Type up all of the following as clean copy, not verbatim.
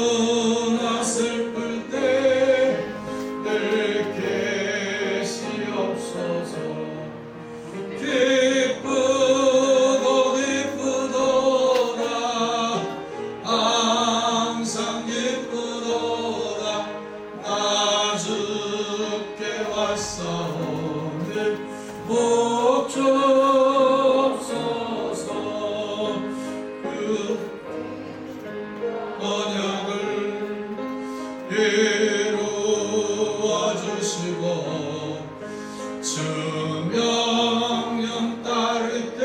기쁘나 슬플 때 늘 계시옵소서. 기쁘고 기쁘도다 항상 기쁘도다 나 주께 왔사오니 복 주옵소서. 그 언약을 이루어 주시고 주 명령 따를 때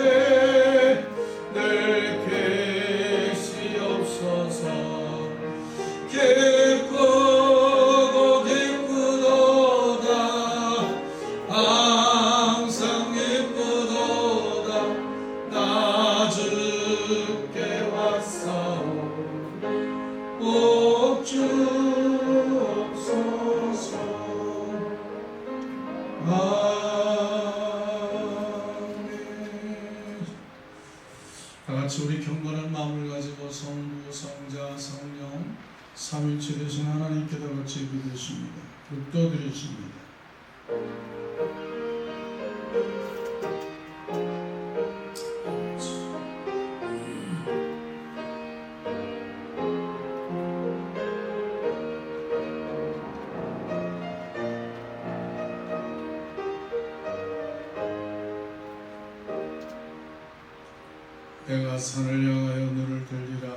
늘 계시옵소서. 기쁘고 기쁘도다 항상 기쁘도다 나 주께 왔사오니 복 주옵소서. 아멘. 다같이 우리 경건한 마음을 가지고 성부, 성자, 성령 삼위일체 되신 하나님께 다같이 예배드립니다. 묵도드리십니다. 내가 산을 향하여 너를 들리라.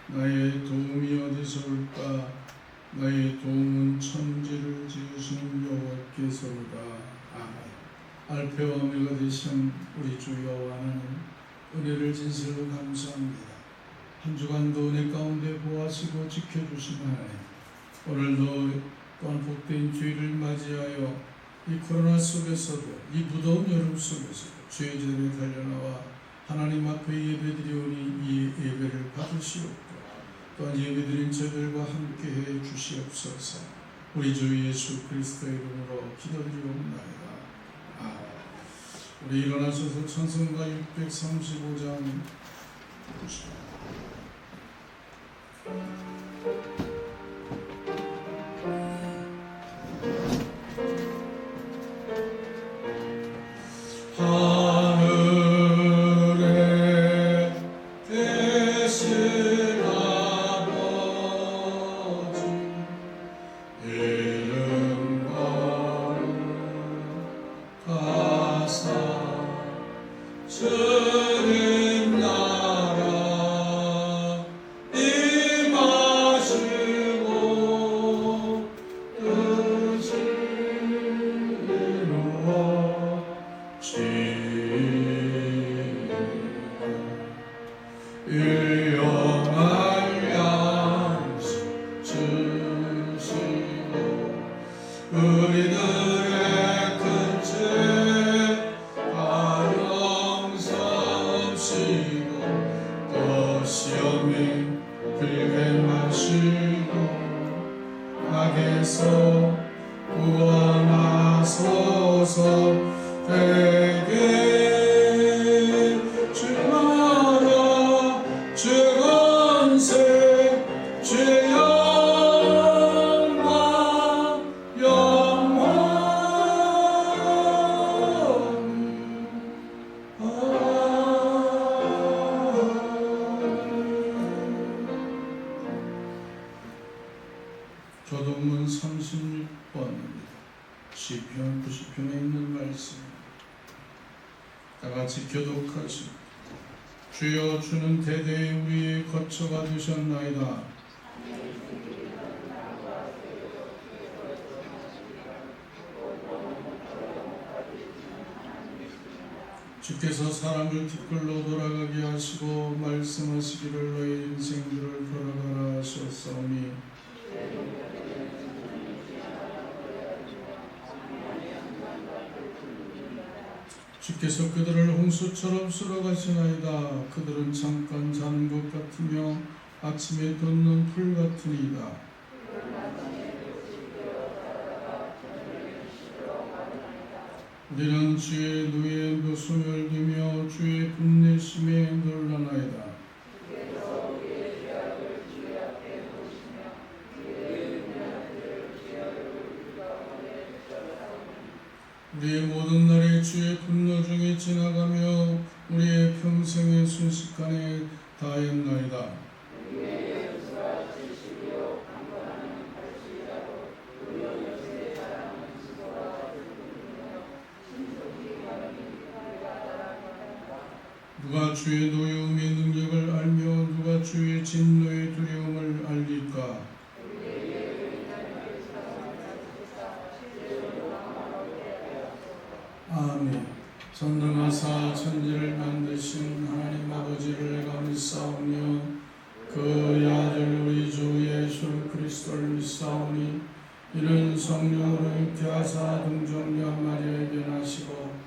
나의 도움이 어디서 올까? 나의 도움은 천지를 지으신 여호와께서로다. 아멘. 알페와 오메가 되신 우리 주 여호와 하나님, 은혜를 진실로 감사합니다. 한 주간도 은혜 가운데 보호하시고 지켜주신 하나님, 오늘도 또한 복된 주일을 맞이하여 이 코로나 속에서도, 이 무더운 여름 속에서도 주의 제자리에 달려나와 하나님 앞에 예배드리오니 이 예배를 받으시옵고 또한 예배드린 저들과 함께해 주시옵소서. 우리 주 예수 그리스도의 이름으로 기도드리옵나이다. 아멘. 우리 일어나셔서 찬송가 635장 보시오. 주님 나라 임하시고 뜻이 이루어지리라. 일용할 양식 주시고 우리들의 큰 죄 또 시험이 들게 마시고 악에서 구원하소서. 되게 주나라 주 권세 주 영광 교동문 36번입니다. 시편 90편에 있는 말씀입니다. 다같이 교독하시고 주여 주는 대대에 우리의 거처가 되셨나이다. 주께서 사람을 티끌로 돌아가게 하시고 말씀하시기를 너의 인생들을 돌아가라 하셨사오니 주께서 그들을 홍수처럼 쓸어가시나이다. 그들은 잠깐 자는 것 같으며 아침에 돋는 풀 같으니이다. 우리는 주의 누에 소멸되며 주의 분내심에 놀라나이다. 우리의 모든 날이 주의 분노 중에 지나가며 우리의 평생의 순식간에 다했나이다. 누가 주의 노여움의 능력을 알며 누가 주의 진노의 두려움을 알릴까? 아멘. 전능하사 천지를 만드신 하나님 아버지를 내가 믿사오며 그의 아들 우리 주 예수 그리스도를 믿사오니 이는 성령으로 잉태하사 동정녀 마리아에게 나시고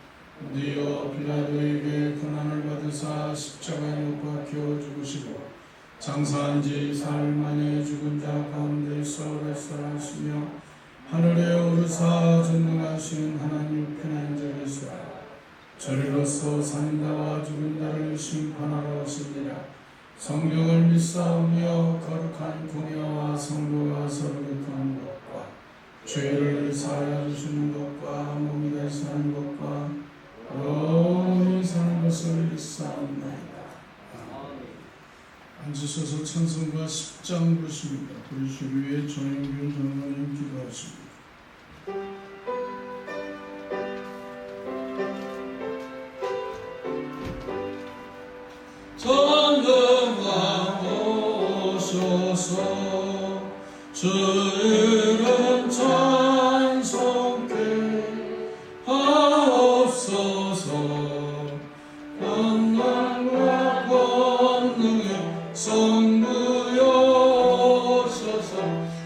니어 빌라도에게 고난을 받으사 십자가에 못 박혀 죽으시고 장사한 지 사흘 만에 죽은 자 가운데서 부활하시며 하늘에 오르사 전능하신 하나님 우편에 앉아 계시다. 저리로서 사는 자와 죽은 자를 심판하러 오시니라. 성령을 믿사오며 거룩한 공예와 성도가 서로 교통하는 것과 죄를 사하여 주시는 것과 몸이 다시 사는 것과 영원히 사는 것을 믿사옵나이다. 앉으셔서 찬송가 10장 부르십니다. 부르시기 위해 정영균 장로님 기도하십니다. 전능하오소서 주 이름 찬송케 하옵소서. 권능과 권능의 성부여소서.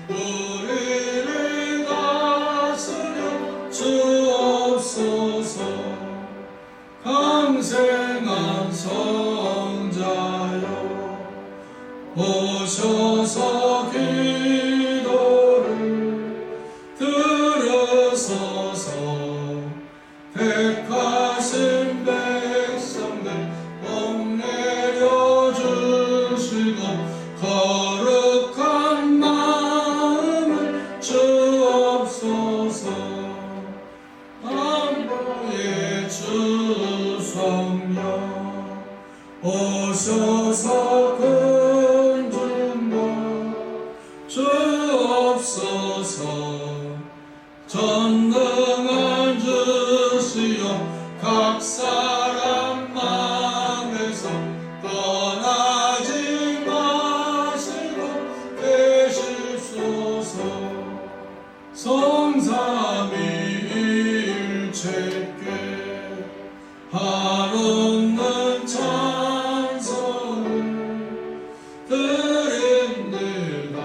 우리를 다스려 주옵소서. 강생한 성자여 오셔서 기도를 들으소서. 택하신 백성들 복 내려주시고 거룩한 마음을 주옵소서. 안보의 주 성령 오셔서 주옵소서. 전능한 주시여 각 사람 마음에서 떠나지 마시고 계십소서. 성삼위일체께 한없는 찬송을 드립니다.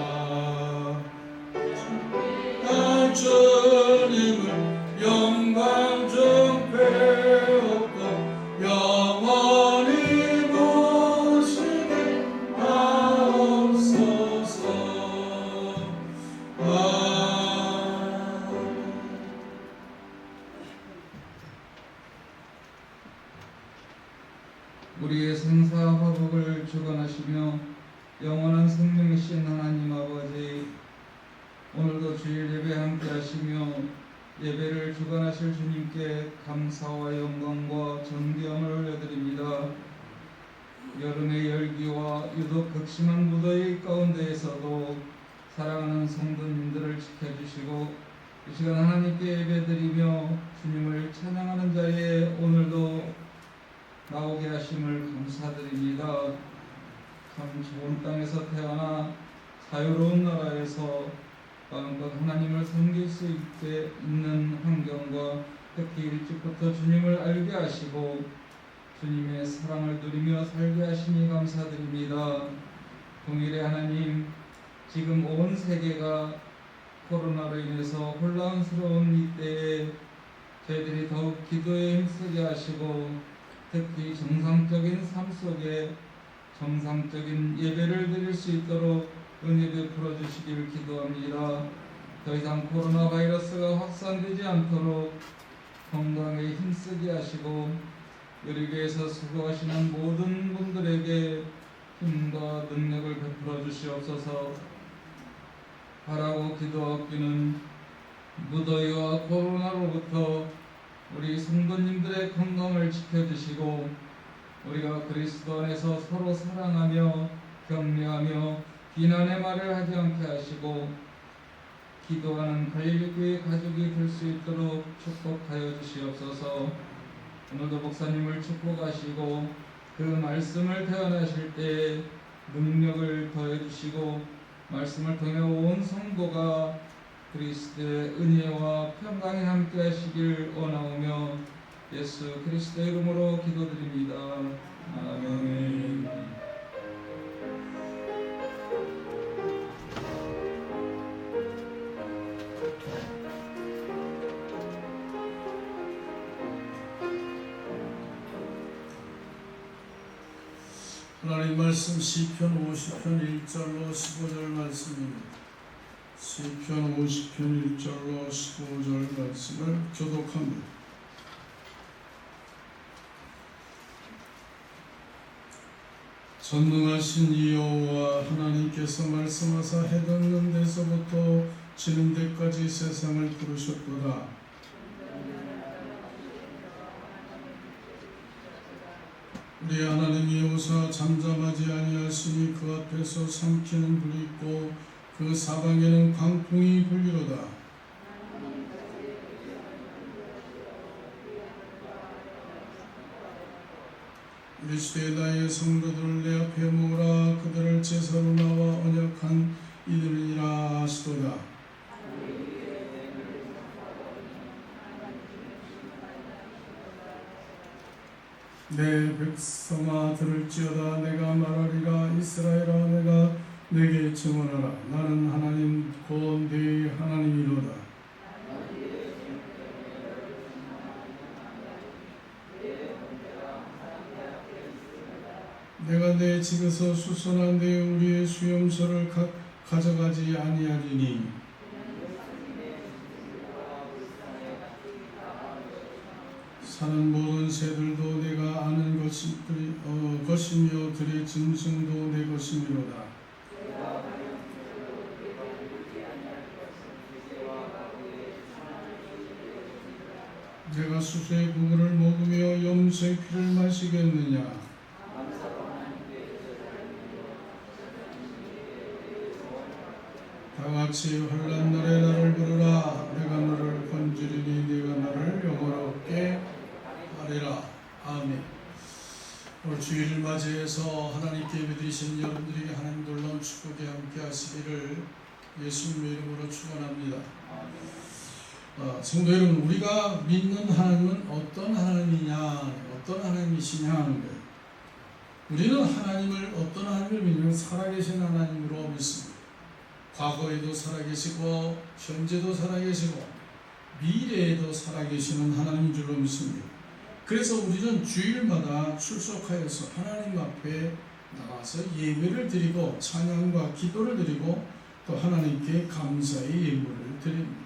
주님을 영광 중 배웠고 영원히 모시게 하옵소서. 우리의 생사 화복을 주관하시며 영원한 생명이신 하나님 아버지, 오늘도 주일 예배 함께 하시며 예배를 주관하실 주님께 감사와 영광과 존경을 올려드립니다. 여름의 열기와 유독 극심한 무더위 가운데에서도 사랑하는 성도님들을 지켜주시고 이 시간 하나님께 예배드리며 주님을 찬양하는 자리에 오늘도 나오게 하심을 감사드립니다. 참 좋은 땅에서 태어나 자유로운 나라에서 마음껏 하나님을 섬길 수 있게 있는 환경과 특히 일찍부터 주님을 알게 하시고 주님의 사랑을 누리며 살게 하시니 감사드립니다. 동일의 하나님, 지금 온 세계가 코로나로 인해서 혼란스러운 이때에 저희들이 더욱 기도에 힘쓰게 하시고 특히 정상적인 삶 속에 정상적인 예배를 드릴 수 있도록 은혜 베풀어 주시기를 기도합니다. 더 이상 코로나 바이러스가 확산되지 않도록 건강에 힘쓰게 하시고 우리 교회에서 수고하시는 모든 분들에게 힘과 능력을 베풀어 주시옵소서. 바라고 기도하기는 무더위와 코로나로부터 우리 성도님들의 건강을 지켜주시고 우리가 그리스도 안에서 서로 사랑하며 격려하며 비난의 말을 하지 않게 하시고 기도하는 갈릴리교회 가족이 될 수 있도록 축복하여 주시옵소서. 오늘도 목사님을 축복하시고 그 말씀을 대언하실 때 능력을 더해 주시고 말씀을 통해 온 성도가 그리스도의 은혜와 평강에 함께 하시길 원하오며 예수 그리스도의 이름으로 기도드립니다. 아멘. 하나님 말씀 시편 50편 1절로 15절 말씀입니다. 시편 50편 1절로 15절 말씀을 교독합니다. 전능하신 여호와 하나님께서 말씀하사 해 돋는 데서부터 지는 데까지 세상을 부르셨도다. 우리 하나님 여호사 잠잠하지 아니하시니 그 앞에서 삼키는 불이 있고 그 사방에는 광풍이 불리로다. 우리 시대 나의 성도들 내 앞에 모으라. 그들을 제사로 나와 언약한 이들이라 하시도다. 내 백성아 들을지어다. 내가 말하리라. 이스라엘아 내가 내게 증언하라. 나는 하나님 곧 네 하나님이로다. 내가 내 집에서 수선한 내 우리의 수염소를 가져가지 아니하리니 사는 모든 새들도 내가 아는 것이며 들의 짐승도 내 것이미로다. 내가 수수의 부분을 먹으며 염소의 피를 마시겠느냐. 다같이 환난 날에 나를 부르라. 내가 너를 건지리니 네가 나를 영원롭게 하리라. 아멘. 오늘 주일을 맞이해서 하나님께 예배드리신 여러분들에게 하나님 놀라운 축복에 함께 하시기를 예수님의 이름으로 축원합니다. 성도 여러분, 우리가 믿는 하나님은 어떤 하나님이냐, 어떤 하나님이시냐 하는 거예요. 우리는 하나님을 어떤 하나님을 믿냐면 살아계신 하나님으로 믿습니다. 과거에도 살아계시고 현재도 살아계시고 미래에도 살아계시는 하나님인 줄로 믿습니다. 그래서 우리는 주일마다 출석하여서 하나님 앞에 나와서 예배를 드리고 찬양과 기도를 드리고 또 하나님께 감사의 예물을 드립니다.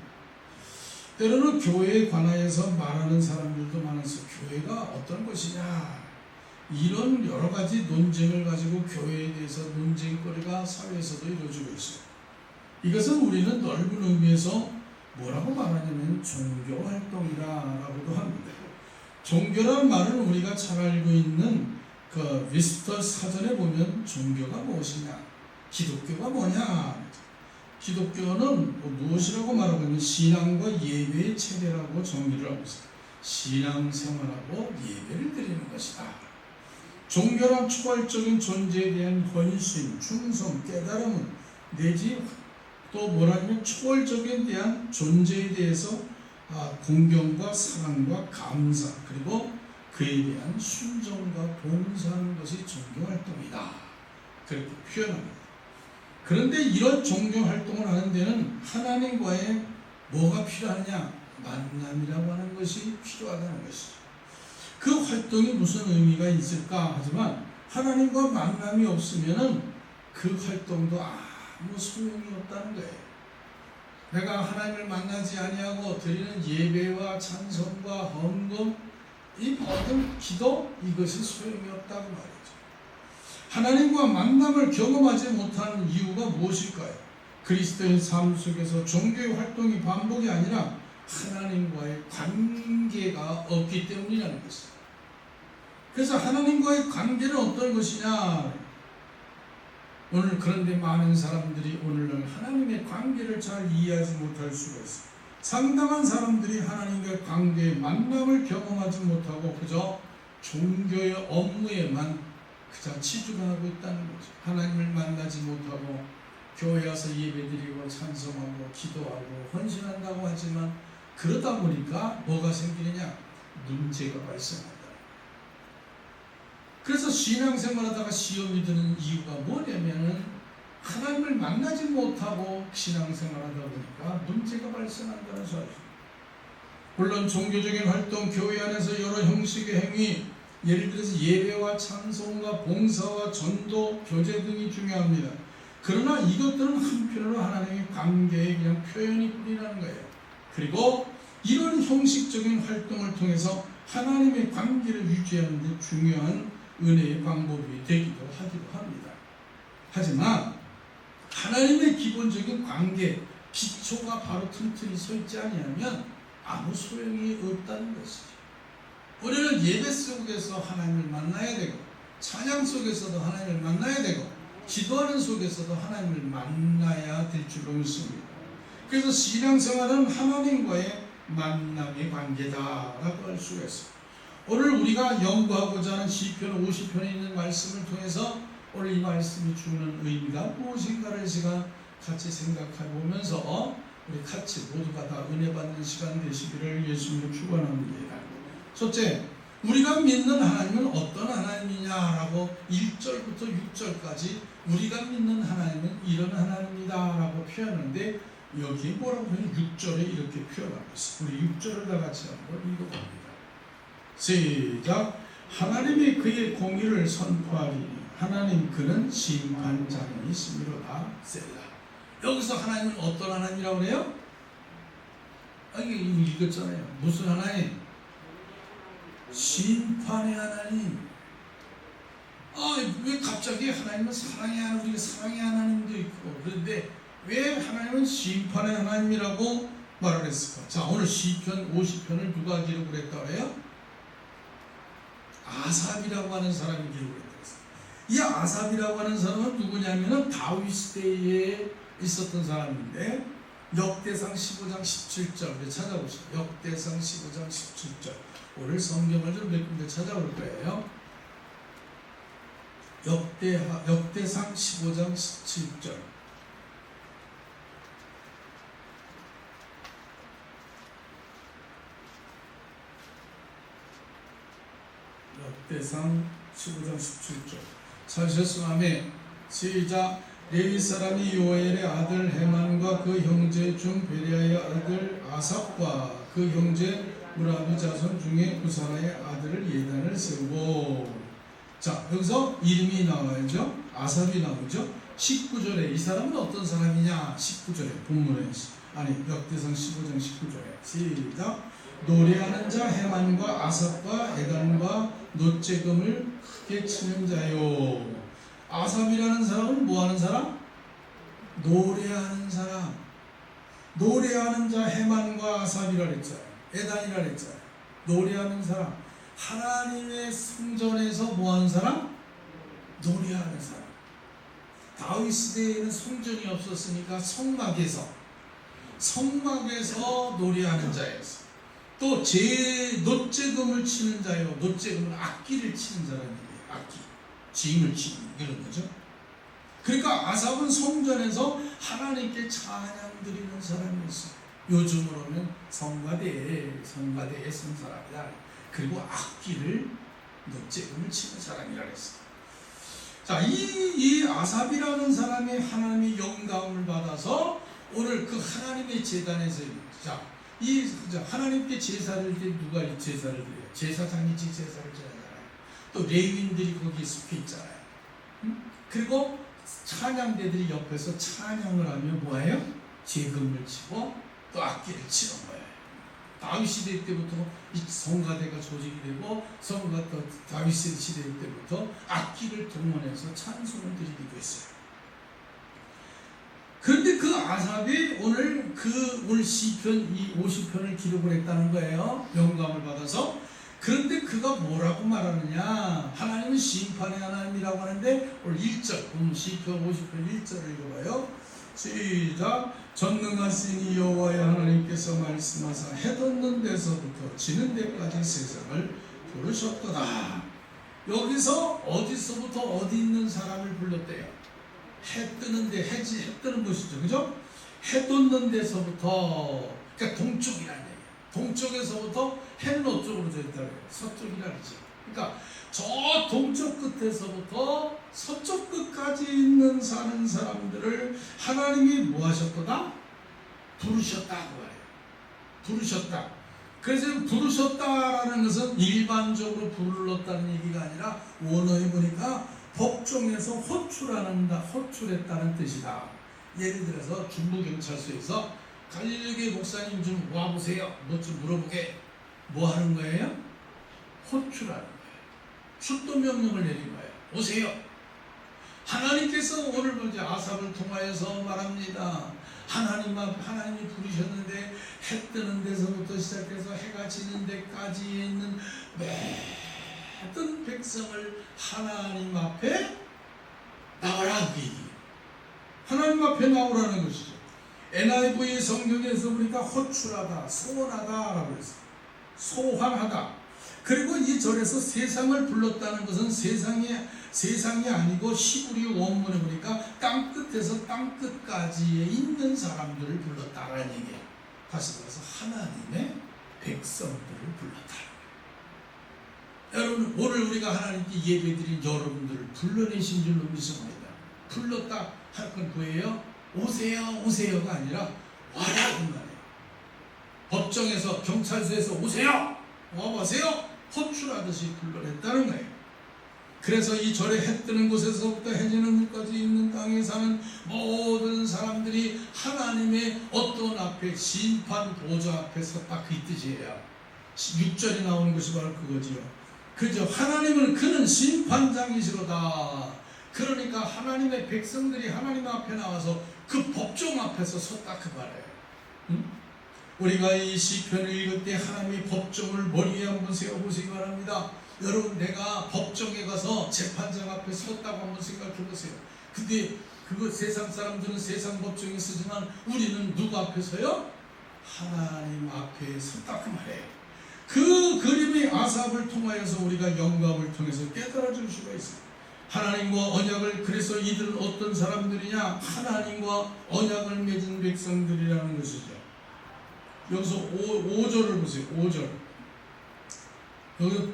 때로는 교회에 관하여서 말하는 사람들도 많아서 교회가 어떤 것이냐 이런 여러 가지 논쟁을 가지고 교회에 대해서 논쟁거리가 사회에서도 이루어지고 있어요. 이것은 우리는 넓은 의미에서 뭐라고 말하냐면 종교활동이라고도 합니다. 종교란 말은 우리가 잘 알고 있는 그 위스터 사전에 보면 종교가 무엇이냐, 기독교가 뭐냐. 기독교는 무엇이라고 말하고 있는 신앙과 예배의 체계라고 정의를 하고 있습니다. 신앙생활하고 예배를 드리는 것이다. 종교란 초월적인 존재에 대한 헌신, 충성, 깨달음 내지 또 뭐라면 초월적인 대한 존재에 대해서 공경과 사랑과 감사 그리고 그에 대한 순종과 봉사하는 것이 종교활동이다. 그렇게 표현합니다. 그런데 이런 종교활동을 하는 데는 하나님과의 뭐가 필요하냐? 만남이라고 하는 것이 필요하다는 것이죠. 그 활동이 무슨 의미가 있을까 하지만 하나님과 만남이 없으면 그 활동도 아무 소용이 없다는 거예요. 내가 하나님을 만나지 아니하고 드리는 예배와 찬송과 헌금 이 모든 기도 이것이 소용이 없다고 말이죠. 하나님과 만남을 경험하지 못하는 이유가 무엇일까요? 그리스도인 삶 속에서 종교의 활동이 반복이 아니라 하나님과의 관계가 없기 때문이라는 것이죠. 그래서 하나님과의 관계는 어떤 것이냐? 오늘 그런데 많은 사람들이 오늘날 하나님의 관계를 잘 이해하지 못할 수가 있어요. 상당한 사람들이 하나님과의 관계의 만남을 경험하지 못하고 그저 종교의 업무에만 그저 치중하고 있다는 거죠. 하나님을 만나지 못하고 교회 와서 예배드리고 찬송하고 기도하고 헌신한다고 하지만 그러다 보니까 뭐가 생기느냐? 문제가 발생한다. 그래서 신앙생활하다가 시험이 드는 이유가 뭐냐면은 하나님을 만나지 못하고 신앙생활하다 보니까 문제가 발생한다는 사실입니다. 물론 종교적인 활동, 교회 안에서 여러 형식의 행위, 예를 들어서 예배와 찬송과 봉사와 전도, 교제 등이 중요합니다. 그러나 이것들은 한편으로 하나님의 관계의 그냥 표현이 뿐이라는 거예요. 그리고 이런 형식적인 활동을 통해서 하나님의 관계를 유지하는 데 중요한 은혜의 방법이 되기도 하기도 합니다. 하지만 하나님의 기본적인 관계, 기초가 바로 튼튼히 서 있지 아니하면 아무 소용이 없다는 것이죠. 우리는 예배 속에서 하나님을 만나야 되고 찬양 속에서도 하나님을 만나야 되고 기도하는 속에서도 하나님을 만나야 될 줄로 믿습니다. 그래서 신앙생활은 하나님과의 만남의 관계다라고 할 수가 있습니다. 오늘 우리가 연구하고자 하는 시편 50편에 있는 말씀을 통해서 오늘 이 말씀이 주는 의미가 무엇인가를 제가 같이 생각해 보면서 우리 같이 모두가 다 은혜 받는 시간 되시기를 예수님으로 축원합니다. 첫째, 우리가 믿는 하나님은 어떤 하나님이냐라고 1절부터 6절까지 우리가 믿는 하나님은 이런 하나님이다라고 표현하는데 여기에 뭐라고 하면 6절에 이렇게 표현하고 있어요. 우리 6절을 다 같이 한번 읽어봅니다. 시작. 하나님이 그의 공의를 선포하리니 하나님 그는 심판자이시미로다. 셀라. 여기서 하나님은 어떤 하나님이라고 그래요? 이게 읽었잖아요. 무슨 하나님? 심판의 하나님. 왜 갑자기 하나님은 사랑의 하나님, 우리가 사랑의 하나님도 있고 그런데 왜 하나님은 심판의 하나님이라고 말을 했을까? 자, 오늘 시편 50편을 누가 기록을 했다고 해요? 아삽이라고 하는 사람이 기록을 했다고 했어요. 이 아삽이라고 하는 사람은 누구냐면은 다윗 시대에 있었던 사람인데 역대상 15장 17절 찾아보시죠. 역대상 15장 17절. 오늘 성경을 좀 몇 군데 찾아볼 거예요. 역대상 15장 17절. 역대상 15장 17절. 찾으셨으면 아멘. 시작. 레위 사람이 요엘의 아들 헤만과 그 형제 중 베리아의 아들 아삽과 그 형제 무라비 자손 중에 구사라의 아들을 예단을 세우고. 자, 여기서 이름이 나와야죠. 아삽이 나오죠. 19절에 이 사람은 어떤 사람이냐? 19절에 본문에 역대상 15장 19절에 시작. 노래하는 자 헤만과 아삽과 에단과 놋재금을 크게 치는 자요. 아삽이라는 사람은 뭐하는 사람? 노래하는 사람. 노래하는 자 헤만과 아삽이라 그랬잖아요. 에단이라 그랬잖아요. 노래하는 사람. 하나님의 성전에서 뭐하는 사람? 노래하는 사람. 다윗 시대에는 성전이 없었으니까 성막에서 노래하는 자였어요. 또 놋재금을 치는 자요. 놋재금은 악기를 치는 사람이에요. 악기, 징을 치는 이런 거죠. 그러니까 아삽은 성전에서 하나님께 찬양 드리는 사람이었어요. 요즘으로는 성가대에 쓴 사람이다. 그리고 악기를 놋재금을 치는 사람이라 그랬어요. 자, 이 아삽이라는 사람이 하나님의 영감을 받아서 오늘 그 하나님의 제단에서 이 하나님께 제사를 드릴 누가 이 제사를 드려요? 제사장이 제사를 드리잖아요. 또 레위인들이 거기에 속해 있잖아요. 그리고 찬양대들이 옆에서 찬양을 하면 뭐예요? 재금을 치고 또 악기를 치는 거예요. 다윗 시대 때부터 이 성가대가 조직이 되고 다윗 시대 때부터 악기를 동원해서 찬송을 드리기도 했어요. 그런데 그 아삽이 오늘 오늘 시편 이 50편을 기록을 했다는 거예요. 영감을 받아서. 그런데 그가 뭐라고 말하느냐? 하나님은 심판의 하나님이라고 하는데 오늘 1절, 시편 50편 1절을 읽어봐요. 시작. 전능하신 여호와의 하나님께서 말씀하사 해 돋는 데서부터 지는 데까지 세상을 부르셨도다. 여기서 어디서부터 어디 있는 사람을 불렀대요? 해 뜨는데, 해 뜨는 곳이죠, 그죠? 해 돋는 데서부터, 그러니까 동쪽이라는 얘기예요. 동쪽에서부터 해는 어쪽으로 져 있다고 해요. 서쪽이라는지. 그러니까 저 동쪽 끝에서부터 서쪽 끝까지 있는 사는 사람들을 하나님이 뭐 하셨거나? 부르셨다고 해요. 부르셨다. 그래서 부르셨다라는 것은 일반적으로 불렀다는 얘기가 아니라 원어에 보니까 법정에서 호출했다는 뜻이다. 예를 들어서 중부경찰서에서 갈릴리 목사님 좀 와보세요. 뭐 좀 물어보게. 뭐 하는 거예요? 호출하는 거예요. 출동 명령을 내린 거예요. 오세요. 하나님께서 오늘 먼저 아삽을 통하여서 말합니다. 하나님이 부르셨는데 해 뜨는 데서부터 시작해서 해가 지는 데까지 있는 모든 백성을 하나님 앞에 나와라. 하나님 앞에 나오라는 것이죠. NIV 성경에서 우리가 호출하다, 소원하다라고 했어요. 소환하다. 그리고 이 절에서 세상을 불렀다는 것은 세상이 아니고 히브리 원문에 보니까 땅 끝에서 땅 끝까지에 있는 사람들을 불렀다라는 얘기예요. 다시 말해서 하나님의 백성들을 불렀다. 여러분, 오늘 우리가 하나님께 예배드린 여러분들을 불러내신 줄로 믿습니다. 불렀다 할 건 뭐예요? 오세요, 오세요가 아니라 와라 그 말이에요. 법정에서, 경찰서에서 오세요, 와보세요, 호출하듯이 불러냈다는 거예요. 그래서 이 절에 해 뜨는 곳에서부터 해 지는 곳까지 있는 땅에 사는 모든 사람들이 하나님의 어떤 앞에 심판 보좌 앞에 섰다, 그 뜻이에요. 6절이 나오는 것이 바로 그거지요. 그죠? 하나님은 그는 심판장이시로다. 그러니까 하나님의 백성들이 하나님 앞에 나와서 그 법정 앞에서 섰다 그 말이에요. 응? 우리가 이 시편을 읽을 때 하나님의 법정을 머리에 한번 세워보시기 바랍니다. 여러분, 내가 법정에 가서 재판장 앞에 섰다고 한번 생각해 보세요. 근데 그거 세상 사람들은 세상 법정에 서지만 우리는 누구 앞에 서요? 하나님 앞에 섰다 그 말이에요. 그 그림이 아삽을 통하여서 우리가 영감을 통해서 깨달아 줄 수가 있어요. 하나님과 언약을, 그래서 이들은 어떤 사람들이냐? 하나님과 언약을 맺은 백성들이라는 것이죠. 여기서 5절을 보세요. 5절. 여기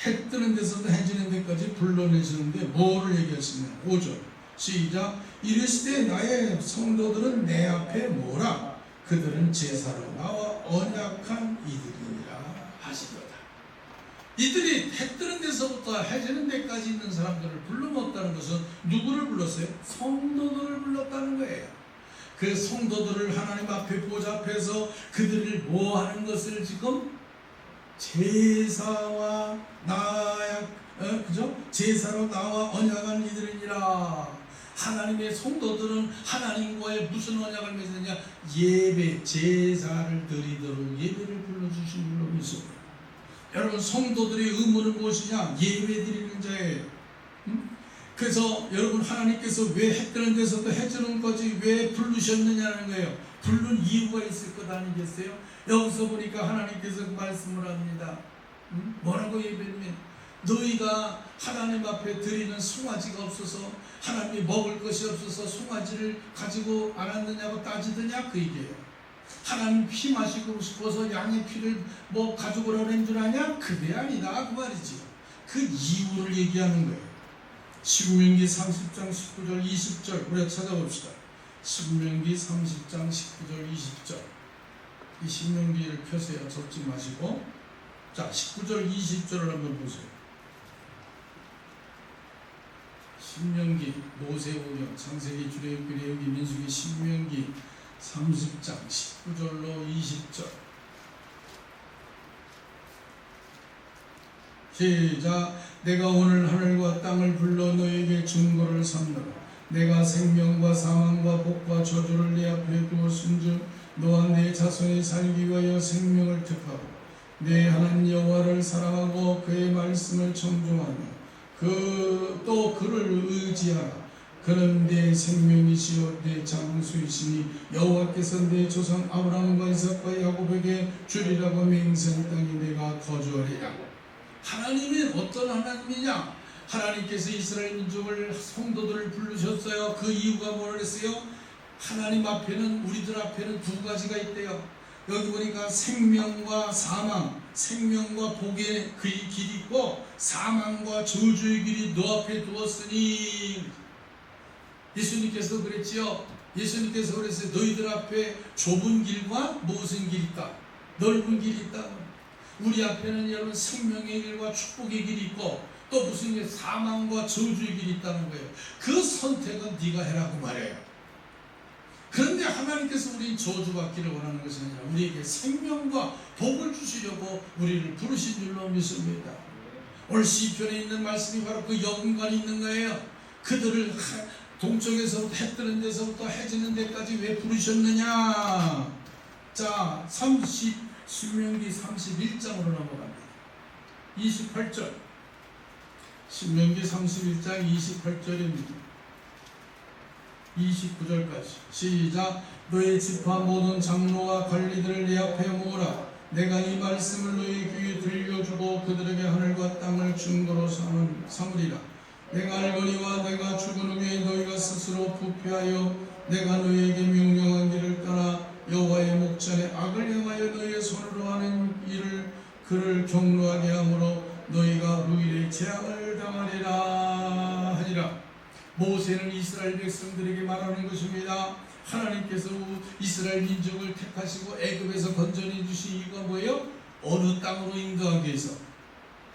해 뜨는 데서부터 해 지는 데까지 불러내시는데 뭐를 얘기하시냐? 5절 시작. 이르시되 나의 성도들은 내 앞에 모라. 그들은 제사로 나와 언약한 이들이니라 하시도다. 이들이 해 뜨는 데서부터 해 지는 데까지 있는 사람들을 불러먹었다는 것은 누구를 불렀어요? 성도들을 불렀다는 거예요. 그 성도들을 하나님 앞에 보좌 앞에서 그들을 뭐 하는 것을 지금 제사와 그죠? 제사로 나와 언약한 이들이니라. 하나님의 성도들은 하나님과의 무슨 언약을 맺느냐? 예배, 제사를 드리도록 예배를 불러주신 줄로 믿습니다. 여러분, 성도들의 의무는 무엇이냐? 예배 드리는 자예요. 그래서 여러분, 하나님께서 왜 해 뜨는 데서도 해 지는 것까지 왜 부르셨느냐는 거예요. 부른 이유가 있을 것 아니겠어요? 여기서 보니까 하나님께서 말씀을 합니다. 뭐라고 예배드리면 너희가 하나님 앞에 드리는 송아지가 없어서, 하나님이 먹을 것이 없어서 송아지를 가지고 안 왔느냐고 따지더냐 그 얘기예요. 하나님 피 마시고 싶어서 양의 피를 뭐 가지고 오라는 줄 아냐? 그게 아니다 그 말이지. 그 이유를 얘기하는 거예요. 신명기 30장 19절 20절 우리가 찾아봅시다. 신명기 30장 19절 20절. 이 신명기를 펴세요. 적지 마시고. 자, 19절 20절을 한번 보세요. 신명기, 모세오경, 창세기, 출애굽기, 레위기, 민수기, 신명기 30장 19절로 20절. 시작. 내가 오늘 하늘과 땅을 불러 너에게 증거를 삼노라. 내가 생명과 사망과 복과 저주를 내 앞에 두었은즉 너와 내 자손이 살기 위하여 생명을 택하고 내 하나님 여호와를 사랑하고 그의 말씀을 청종하며 또 그를 의지하라. 그는 내 생명이시요 내 장수이시니 여호와께서 내 조상 아브라함과 이삭과 야곱에게 주리라고 맹세한 땅에 내가 거주하리라. 하나님은 어떤 하나님이냐? 하나님께서 이스라엘 민족을 성도들을 부르셨어요. 그 이유가 뭐랬어요? 하나님 앞에는, 우리들 앞에는 두 가지가 있대요. 여기 보니까 생명과 사망, 생명과 복의 길이 있고 사망과 저주의 길이 너 앞에 두었으니, 예수님께서 그랬지요. 예수님께서 그랬어요. 너희들 앞에 좁은 길과 무슨 길이 있다? 넓은 길이 있다. 우리 앞에는 여러분 생명의 길과 축복의 길이 있고 또 무슨 길, 사망과 저주의 길이 있다는 거예요. 그 선택은 네가 해라고 말해요. 그런데 하나님께서 우리 저주받기를 원하는 것이 아니라 우리에게 생명과 복을 주시려고 우리를 부르신 줄로 믿습니다. 오늘 시편에 있는 말씀이 바로 그 연관이 있는 거예요. 그들을 동쪽에서부터 해 뜨는 데서부터 해 지는 데까지 왜 부르셨느냐? 자, 신명기 31장으로 넘어갑니다. 28절. 신명기 31장 28절입니다. 29절까지 시작. 너의 지파 모든 장로와 관리들을 내 앞에 모으라. 내가 이 말씀을 너희 귀에 들려주고 그들에게 하늘과 땅을 증거로 삼으리라. 내가 알거니와 내가 죽은 후에 너희가 스스로 부패하여 내가 너희에게 명령한 길을 떠나 여호와의 목전에 악을 행하여 너희의 손으로 하는 일을 그를 경노하게 하므로 너희가 후일에 재앙을 당하리라 하니라. 모세는 이스라엘 백성들에게 말하는 것입니다. 하나님께서 이스라엘 민족을 택하시고 애굽에서 건져내 주신 이유가 뭐예요? 어느 땅으로 인도하기 위해서?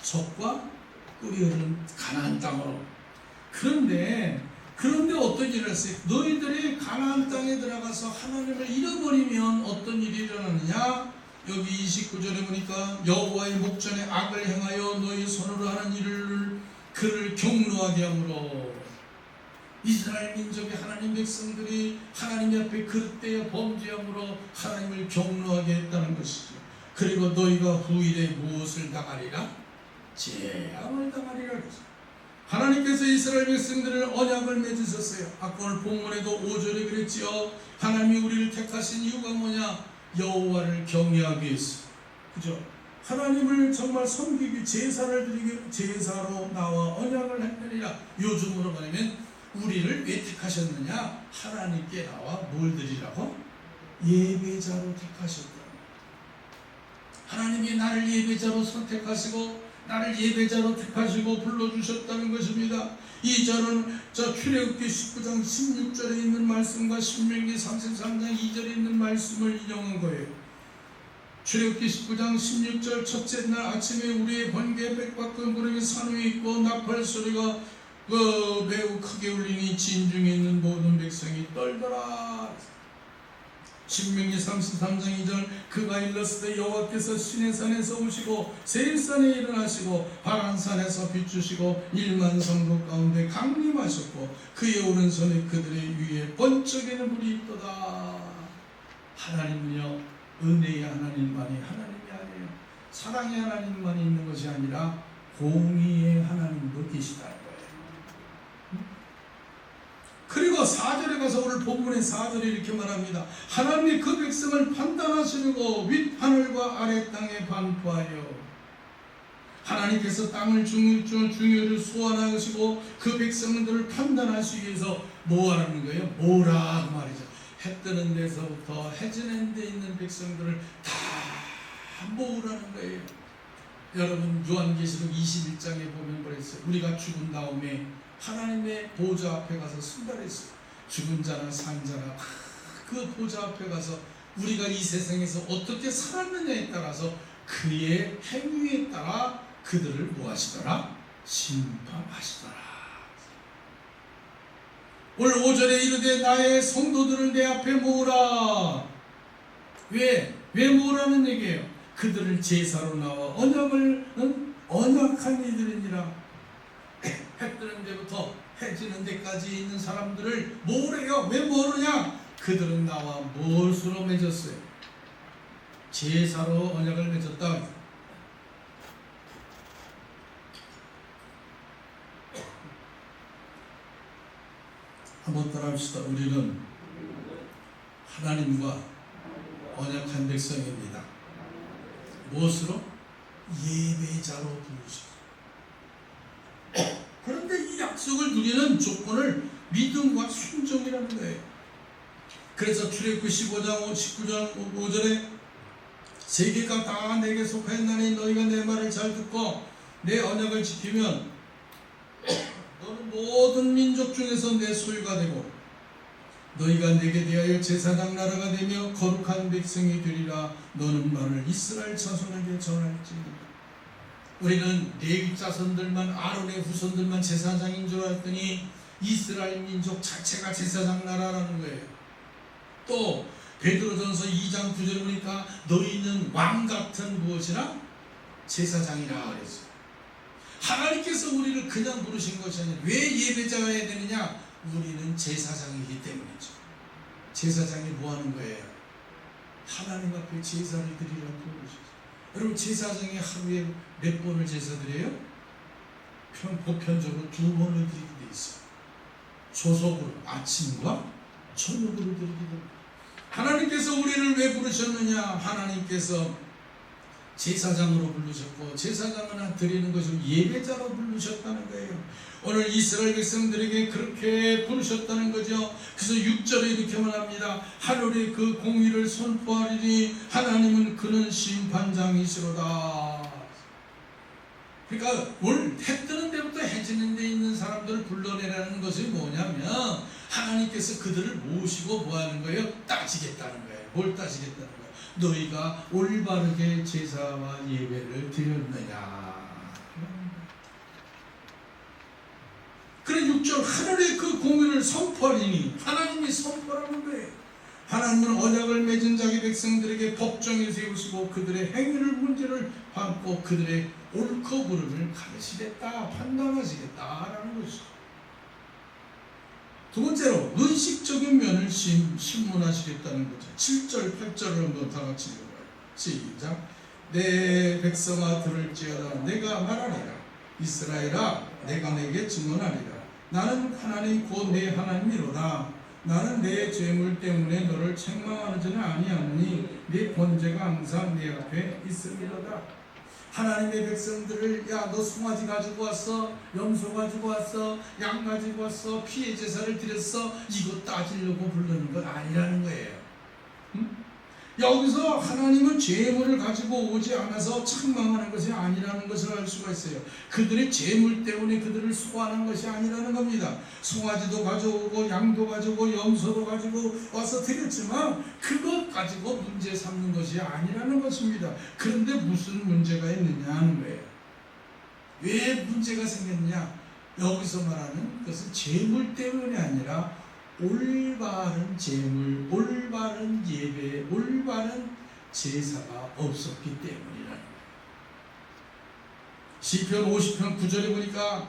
적과 꿀이 흐르는 가나안 땅으로. 그런데 어떤 일을 했어요? 너희들이 가나안 땅에 들어가서 하나님을 잃어버리면 어떤 일이 일어나느냐? 여기 29절에 보니까 여호와의 목전에 악을 행하여 너희 손으로 하는 일을 그를 경노하게 하므로. 이스라엘 민족의 하나님 백성들이 하나님 앞에 그릇되어 범죄함으로 하나님을 경노하게 했다는 것이죠. 그리고 너희가 후일에 무엇을 당하리라? 재앙을 당하리라. 하나님께서 이스라엘 백성들을 언약을 맺으셨어요. 아까 오늘 본문에도 5절에 그랬지요. 하나님이 우리를 택하신 이유가 뭐냐? 여호와를 경외하기 위해서. 그죠? 하나님을 정말 섬기기, 제사를 드리기, 제사로 나와 언약을 했느니라. 요즘으로 말하면 우리를 왜 택하셨느냐? 하나님께 나와 뭘 드리라고? 예배자로 택하셨다. 하나님이 나를 예배자로 선택하시고 나를 예배자로 택하시고 불러주셨다는 것입니다. 이 절은 출애굽기 19장 16절에 있는 말씀과 신명기 33장 2절에 있는 말씀을 인용한 거예요. 출애굽기 19장 16절 첫째 날 아침에 우리의 번개 백박근 구름이 산 위에 있고 나팔 소리가 매우 크게 울리니 진중에 있는 모든 백성이 떨더라. 신명기 33장 2절 그가 일렀을 때 여호와께서 시내산에서 오시고 세일산에 일어나시고 바란산에서 비추시고 1만 성도 가운데 강림하셨고 그의 오른손에 그들의 위에 번쩍이는 불이 있도다. 하나님은요 은혜의 하나님만이 하나님이 아니에요. 사랑의 하나님만이 있는 것이 아니라 공의의 하나님도 계시다는 거예요. 그리고 4절에 가서 오늘 본문의 4절에 이렇게 말합니다. 하나님이 그 백성을 판단하시려고 윗하늘과 아래 땅에 반포하여. 하나님께서 땅을 중요를 소환하시고 그 백성들을 판단하시기 위해서 뭐 하라는 거예요? 뭐라 그 말이죠. 해 뜨는 데서부터 해 지는 데 있는 백성들을 다 모으라는 거예요. 여러분 요한계시록 21장에 보면 그랬어요. 우리가 죽은 다음에 하나님의 보좌 앞에 가서 쓴다 그랬어요. 죽은 자나 산 자나 그 보좌 앞에 가서 우리가 이 세상에서 어떻게 살았느냐에 따라서 그의 행위에 따라 그들을 뭐하시더라? 심판하시더라. 오늘 5절에 이르되 나의 성도들을 내 앞에 모으라. 왜 모으라는 얘기예요? 그들을 제사로 나와 언약한 이들이니라. 해 뜨는 데부터 해지는 데까지 있는 사람들을 뭐래요? 왜 모르냐? 그들은 나와 무엇으로 맺었어요? 제사로 언약을 맺었다. 한번 따라합시다. 우리는 하나님과 언약한 백성입니다. 무엇으로? 예배자로 부르셨어요. 그런데 이 약속을 누리는 조건을 믿음과 순종이라는 거예요. 그래서 출애굽기 15장 19장 5절에 세계가 다 내게 속하였나니 너희가 내 말을 잘 듣고 내 언약을 지키면 너는 모든 민족 중에서 내 소유가 되고 너희가 내게 대하여 제사장 나라가 되며 거룩한 백성이 되리라. 너는 말을 이스라엘 자손에게 전할지니라. 우리는 레위 자손들만, 아론의 후손들만 제사장인 줄 알았더니 이스라엘 민족 자체가 제사장 나라라는 거예요. 또 베드로전서 2장 9절에 보니까 너희는 왕 같은 무엇이라? 제사장이라 그랬어요. 하나님께서 우리를 그냥 부르신 것이 아니라 왜 예배자가 해야 되느냐? 우리는 제사장이기 때문이죠. 제사장이 뭐 하는 거예요? 하나님 앞에 제사를 드리라고 부르셨어요. 여러분, 제사장이 하루에 몇 번을 제사 드려요? 보편적으로 2번을 드리게 돼 있어요. 조속으로 아침과 저녁으로 드리게 됩니다. 하나님께서 우리를 왜 부르셨느냐? 하나님께서 제사장으로 부르셨고, 제사장은 드리는 것이 예배자로 부르셨다는 거예요. 오늘 이스라엘 백성들에게 그렇게 부르셨다는 거죠. 그래서 6절에 이렇게 말합니다. 하늘의 그 공의를 선포하리니 하나님은 그는 심판장이시로다. 그러니까 올 해 뜨는 데부터 해 지는 데 있는 사람들을 불러내라는 것이 뭐냐면 하나님께서 그들을 모시고 뭐 하는 거예요? 따지겠다는 거예요. 뭘 따지겠다는 거예요? 너희가 올바르게 제사와 예배를 드렸느냐. 그래 6절 하늘의 그 공의를 선포하리니 하나님이 선포하는 거예요. 하나님은 언약을 맺은 자기 백성들에게 법정에 세우시고 그들의 행위를 문제를 받고 그들의 옳고 그름을 가르치겠다, 판단하시겠다라는 것이죠. 두 번째로 의식적인 면을 신문하시겠다는 거죠. 7절, 8절을 한번 다 같이 읽어봐요. 시작. 내 백성아 들을지어다. 내가 말하리라. 이스라엘아 내가 내게 증언하리라. 나는 하나님 곧 내 하나님이로다. 나는 내 죄물 때문에 너를 책망하지는 아니하느니 네 번제가 항상 내 앞에 있음이로다. 하나님의 백성들을 야 너 송아지 가지고 왔어, 염소 가지고 왔어, 양 가지고 왔어, 피해 제사를 드렸어, 이거 따지려고 부르는 건 아니라는 거예요. 여기서 하나님은 죄물을 가지고 오지 않아서 책망하는 것이 아니라는 것을 알 수가 있어요. 그들의 죄물 때문에 그들을 소환한 것이 아니라는 겁니다. 송아지도 가져오고 양도 가지고 염소도 가지고 와서 드렸지만 그것 가지고 문제 삼는 것이 아니라는 것입니다. 그런데 무슨 문제가 있느냐 하는 거예요. 왜 문제가 생겼느냐? 여기서 말하는 것은 죄물 때문이 아니라 올바른 제물, 올바른 예배, 올바른 제사가 없었기 때문이라는 거예요. 시편 50편 9절에 보니까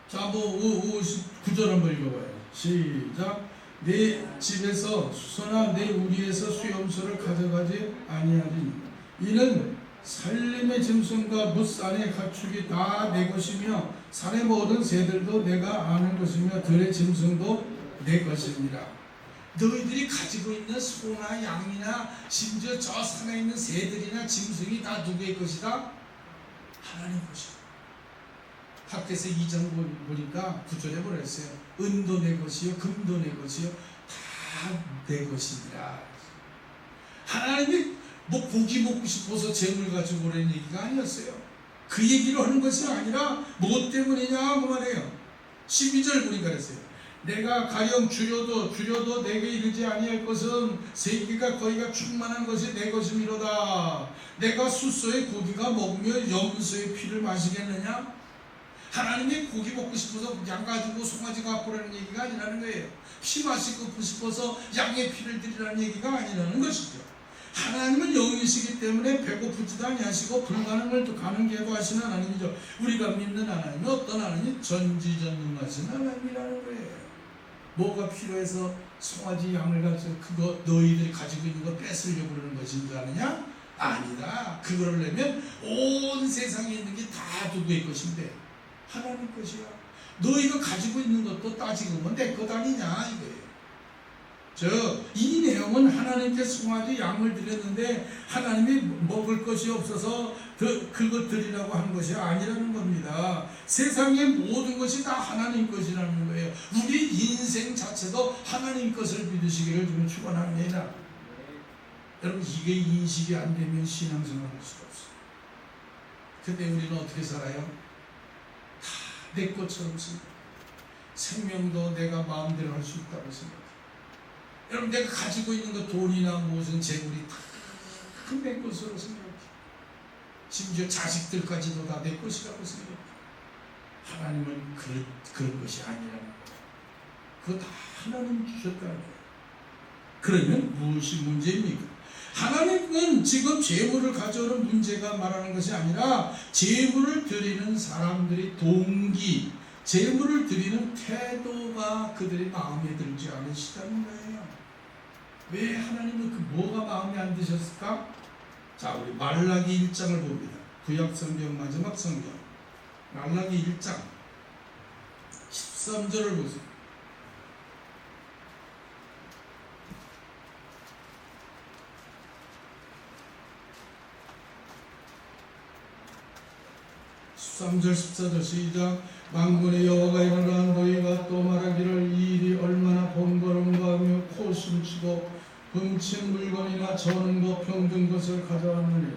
자, 59절 한번 읽어봐요. 시작. 내 집에서 수소나 내 우리에서 수염소를 가져가지 아니하리니 이는 살림의 짐승과 뭇산의 가축이 다 내 것이며 산의 모든 새들도 내가 아는 것이며 들의 짐승도 내 것입니다. 너희들이 가지고 있는 소나 양이나 심지어 저 산에 있는 새들이나 짐승이 다 누구의 것이다? 하나님 것이다. 학개서 2장 보니까 9절에 뭐라 했어요? 은도 내 것이요 금도 내 것이요 다 내 것이니라. 하나님이 뭐 고기 먹고 싶어서 재물 가지고 오라는 얘기가 아니었어요. 그 얘기를 하는 것이 아니라 뭐 때문이냐 그 말이에요. 12절 보니까 그랬어요. 내가 가령 줄여도 내게 이르지 아니할 것은 세계가 거의가 충만한 것이 내 것이미로다. 내가 숫소의 고기가 먹으며 염소의 피를 마시겠느냐? 하나님이 고기 먹고 싶어서 양 가지고 송아지 갖고 오라는 얘기가 아니라는 거예요. 피 마시고 싶어서 양의 피를 드리라는 얘기가 아니라는 것이죠. 하나님은 영이시기 때문에 배고프지도 아니하시고 불가능을 또 가능케도 하시는 하나님이죠. 우리가 믿는 하나님은 어떤 하나님? 전지전능하신 하나님이라는 거예요. 뭐가 필요해서 송아지 양을 가지고 그거 너희들이 가지고 있는 거 뺏으려고 그러는 것인 줄 아느냐? 아니다. 그거를 내면 온 세상에 있는 게 다 누구의 것인데? 하나님 것이야. 너희가 가지고 있는 것도 따지고 보면 내 것 아니냐 이거예요. 이 내용은 하나님께 송아지 양을 드렸는데 하나님이 먹을 것이 없어서 그것 드리라고 한 것이 아니라는 겁니다. 세상의 모든 것이 다 하나님 것이라는 거예요. 우리 인생 자체도 하나님 것을 믿으시기를 좀 축원합니다. 여러분 이게 인식이 안 되면 신앙생활 할 수가 없어요. 근데 우리는 어떻게 살아요? 다 내 것처럼 씁니다. 생명도 내가 마음대로 할 수 있다고 생각해요. 여러분 내가 가지고 있는 거 돈이나 무슨 재물이 다 내 것으로 생각해요. 심지어 자식들까지도 다 내 것이라고 생각해요. 하나님은 그런 것이 아니라는 거예요. 그거 다 하나님 주셨다는 거예요. 그러면 무엇이 문제입니까? 하나님은 지금 재물을 가져오는 문제가 말하는 것이 아니라 재물을 드리는 사람들이 동기, 재물을 드리는 태도가 그들의 마음에 들지 않으시다는 거예요. 왜 하나님은 그 뭐가 마음에 안 드셨을까? 자, 우리 말라기 1장을 봅니다. 구약성경 마지막 성경 말라기 1장 13절을 보세요. (13절) (14절) 시작. 만군의 여호와가 이르노라 너희가 또 말하기를 이 일이 얼마나 번거로운가 하며 코숨치고 훔친 물건이나 저는 것 병든 것을 가져왔느냐.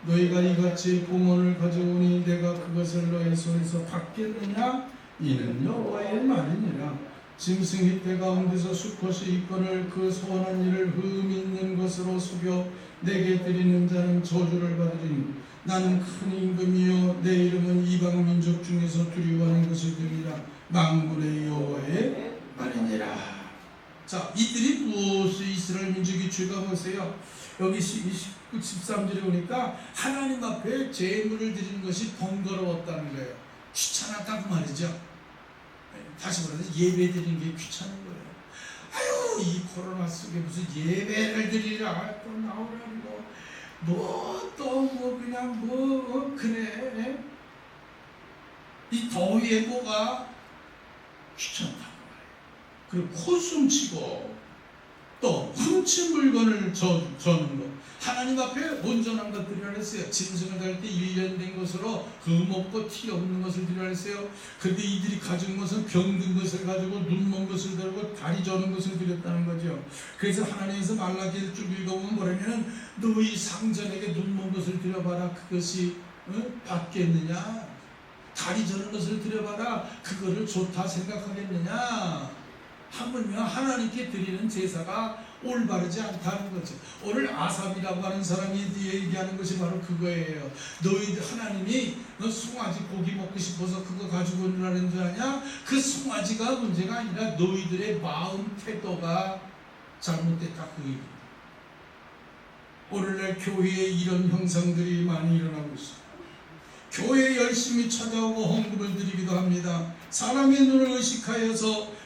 너희가 이같이 봉헌을 가져오니 내가 그것을 너희 손에서 받겠느냐. 이는 여호와의 말이니라. 짐승이 때 가운데서 수컷이 이건을 그 소원한 일을 흠 있는 것으로 속여 내게 드리는 자는 저주를 받으리니 나는 큰 임금이요 내 이름은 이방 민족 중에서 두려워하는 것이 되리라. 만군의 여호와의 말이니라. 자, 이들이 무엇을 이스라엘 민족이 죄가 보세요. 여기 13절에 오니까 하나님 앞에 제물을 드리는 것이 번거로웠다는 거예요. 귀찮았다고 말이죠. 다시 말해서 예배 드리는 게 귀찮은 거예요. 아유 이 코로나 속에 무슨 예배를 드리라 또 나오라는 거 그냥 그래 이 더위에 뭐가 귀찮다고 말해요. 그리고 코숨치고 또 훔친 물건을 저는 것. 하나님 앞에 온전한 것 드리라 했어요. 짐승을 다룰 때 1년 된 것으로 흠 없고 티 없는 것을 드리라 했어요. 그런데 이들이 가진 것은 병든 것을 가지고 눈먼 것을 다루고 다리 저는 것을 드렸다는 거죠. 그래서 하나님께서 말라기를 쭉 읽어보면 뭐냐면 너희 상전에게 눈먼 것을 드려봐라. 그것이 받겠느냐. 다리 저는 것을 드려봐라. 그거를 좋다 생각하겠느냐. 하물며 하나님께 드리는 제사가 올바르지 않다는 거죠. 오늘 아삽이라고 하는 사람이 얘기하는 것이 바로 그거예요. 너희들 하나님이 너 송아지 고기 먹고 싶어서 그거 가지고 오느라는 줄 아냐? 그 송아지가 문제가 아니라 너희들의 마음 태도가 잘못됐다 그 얘기입니다. 오늘날 교회에 이런 형상들이 많이 일어나고 있습니다. 교회에 열심히 찾아오고 헌금을 드리기도 합니다. 사람의 눈을 의식하여서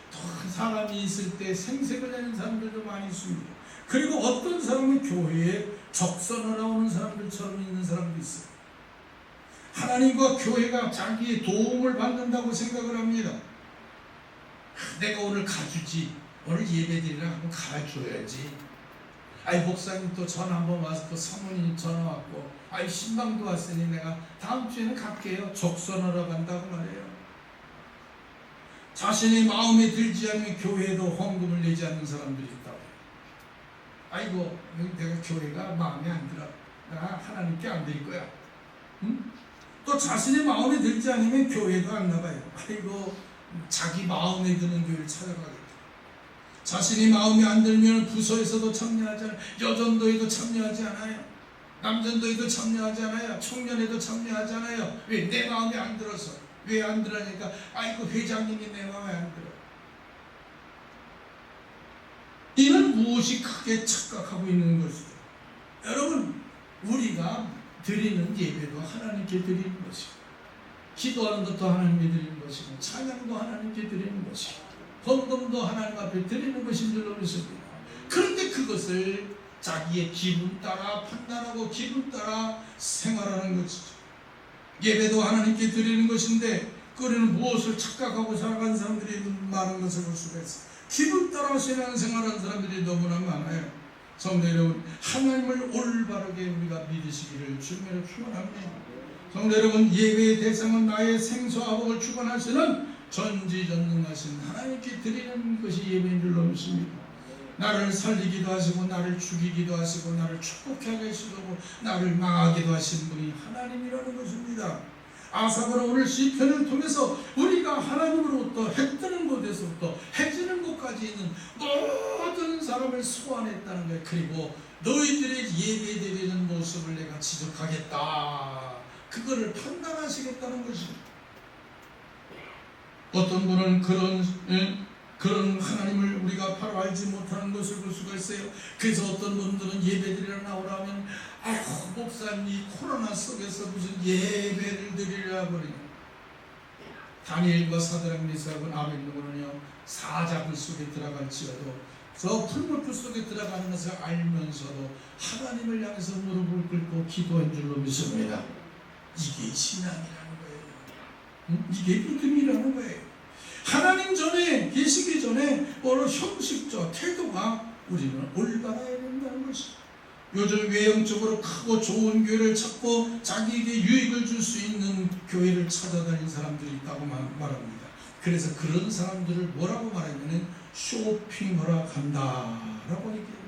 사람이 있을 때 생색을 내는 사람들도 많이 있습니다. 그리고 어떤 사람은 교회에 적선을 나오는 사람들처럼 있는 사람도 있어요. 하나님과 교회가 자기의 도움을 받는다고 생각을 합니다. 내가 오늘 가주지, 오늘 예배드리라 하면 가줘야지. 아이 목사님 또 전화 한번 와서 또 사모님 전화 왔고 아이 신방도 왔으니 내가 다음 주에는 갈게요. 적선하러 간다고 말해요. 자신의 마음에 들지 않으면 교회에도 헌금을 내지 않는 사람들이 있다고. 아이고 내가 교회가 마음에 안 들어. 나 하나님께 안 드릴 거야. 응? 또 자신의 마음에 들지 않으면 교회도 안 나가요. 아이고 자기 마음에 드는 교회를 찾아가겠다. 자신이 마음에 안 들면 부서에서도 참여하지 않아요. 여전도에도 참여하지 않아요. 남전도에도 참여하지 않아요. 청년에도 참여하지 않아요. 왜? 내 마음에 안 들어서. 왜 안 들으니까 아이고 회장님이 내 마음에 안 들어. 이는 무엇이 크게 착각하고 있는 것이죠. 우리가 드리는 예배도 하나님께 드리는 것이고, 기도하는 것도 하나님께 드리는 것이고, 찬양도 하나님께 드리는 것이고, 헌금도 하나님 앞에 드리는 것인 줄로 믿습니다. 그런데 그것을 자기의 기분 따라 판단하고 기분 따라 생활하는 것이죠. 예배도 하나님께 드리는 것인데 우리는 무엇을 착각하고 살아가는 사람들이 많은 것을 볼 수가 있어요. 기분 따라 신앙생활하는 사람들이 너무나 많아요. 성도 여러분, 하나님을 올바르게 우리가 믿으시기를 주님으로 축원합니다. 성도 여러분, 예배의 대상은 나의 생수와 복을 주관하시는 전지전능하신 하나님께 드리는 것이 예배인 줄로 믿습니다. 나를 살리기도 하시고 나를 죽이기도 하시고 나를 축복하게 하시고 나를 망하기도 하신 분이 하나님이라는 것입니다. 아사바는 오늘 시편을 통해서 우리가 하나님으로부터 해 뜨는 곳에서부터 해 지는 곳까지 있는 모든 사람을 소환했다는 거예요. 그리고 너희들의 예배드리는 모습을 내가 지적하겠다, 그거를 판단하시겠다는 것입니다. 어떤 분은 그런 하나님을 우리가 바로 알지 못하는 것을 볼 수가 있어요. 그래서 어떤 분들은 예배드리러 나오라면 아이고 목사님 이 코로나 속에서 무슨 예배를 드리려 버리냐. 다니엘과 사드락 메삭은 아벳느고는요 사자굴 속에 들어갈지라도 저 풀무불 속에 들어가는 것을 알면서도 하나님을 향해서 무릎을 꿇고 기도한 줄로 믿습니다. 이게 신앙이라는 거예요. 이게 믿음이라는 거예요. 하나님 전에 계시기 전에 어느 형식적 태도가 우리는 올바라야 된다는 것입니다. 요즘 외형적으로 크고 좋은 교회를 찾고 자기에게 유익을 줄 수 있는 교회를 찾아다니는 사람들이 있다고 말합니다. 그래서 그런 사람들을 뭐라고 말하냐면 쇼핑하러 간다라고 얘기해요.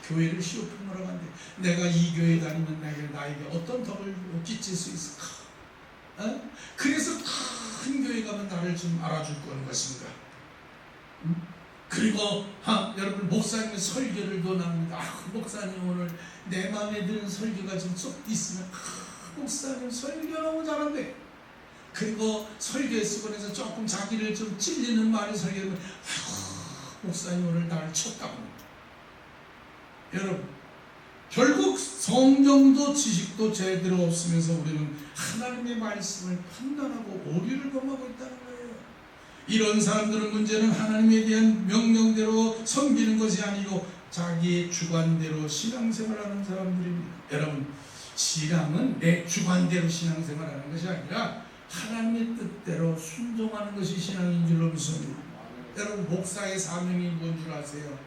교회를 쇼핑하러 간대. 내가 이 교회 다니면 나에게 어떤 덕을 끼칠 수 있을까? 그래서 큰 교회 가면 나를 좀 알아줄 거는 것인가? 그리고 여러분 목사님의 설교를 또 납니다. 목사님 오늘 내 마음에 드는 설교가 좀 쏙 있으면 목사님 설교 너무 잘한대. 그리고 설교에 쓰고나서 조금 자기를 좀 찔리는 말을 설교하면 목사님 오늘 나를 쳤다고. 여러분 결국 성경도 지식도 제대로 없으면서 우리는 하나님의 말씀을 판단하고 오류를 범하고 있다는 거예요. 이런 사람들은 문제는 하나님에 대한 명령대로 섬기는 것이 아니고 자기의 주관대로 신앙생활하는 사람들입니다. 여러분, 신앙은 내 주관대로 신앙생활하는 것이 아니라 하나님의 뜻대로 순종하는 것이 신앙인 줄로 믿습니다. 여러분, 목사의 사명이 뭔 줄 아세요?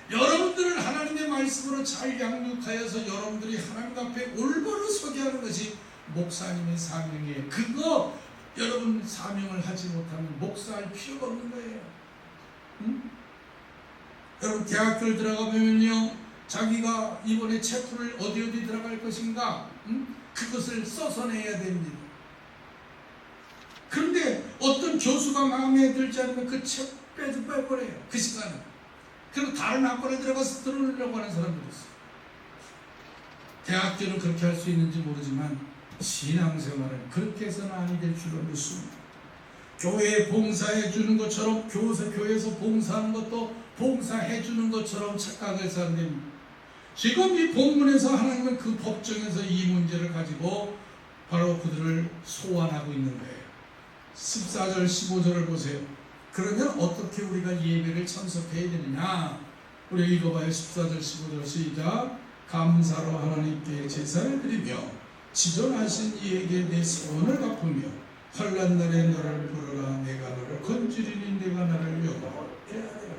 여러분들을 하나님의 말씀으로 잘 양육하여서 여러분들이 하나님 앞에 올바로 서게 하는 것이 목사님의 사명이에요. 그거 여러분 사명을 하지 못하면 목사할 필요가 없는 거예요. 여러분 대학교를 들어가면요 자기가 이번에 체포를 어디 들어갈 것인가 그것을 써서 내야 됩니다. 그런데 어떤 교수가 마음에 들지 않으면 그 책 빼버려요. 그 시간에. 그리고 다른 학과를 들어가서 들으려고 하는 사람들이 있어요. 대학교는 그렇게 할 수 있는지 모르지만 신앙생활은 그렇게 해서는 아니 될 줄로 믿습니다. 교회에 봉사해 주는 것처럼 교회에서 봉사하는 것도 봉사해 주는 것처럼 착각해서 안 됩니다. 지금 이 본문에서 하나님은 그 법정에서 이 문제를 가지고 바로 그들을 소환하고 있는 거예요. 14절 15절을 보세요. 그러면 어떻게 우리가 예배를 참석해야 되느냐? 우리 읽어봐요. 14절 15절 시작. 감사로 하나님께 제사를 드리며 지존하신 이에게 내 소원을 갚으며 환난 날에 너를 부르라. 내가 너를 건지리니 내가 나를 영화롭게 하리라.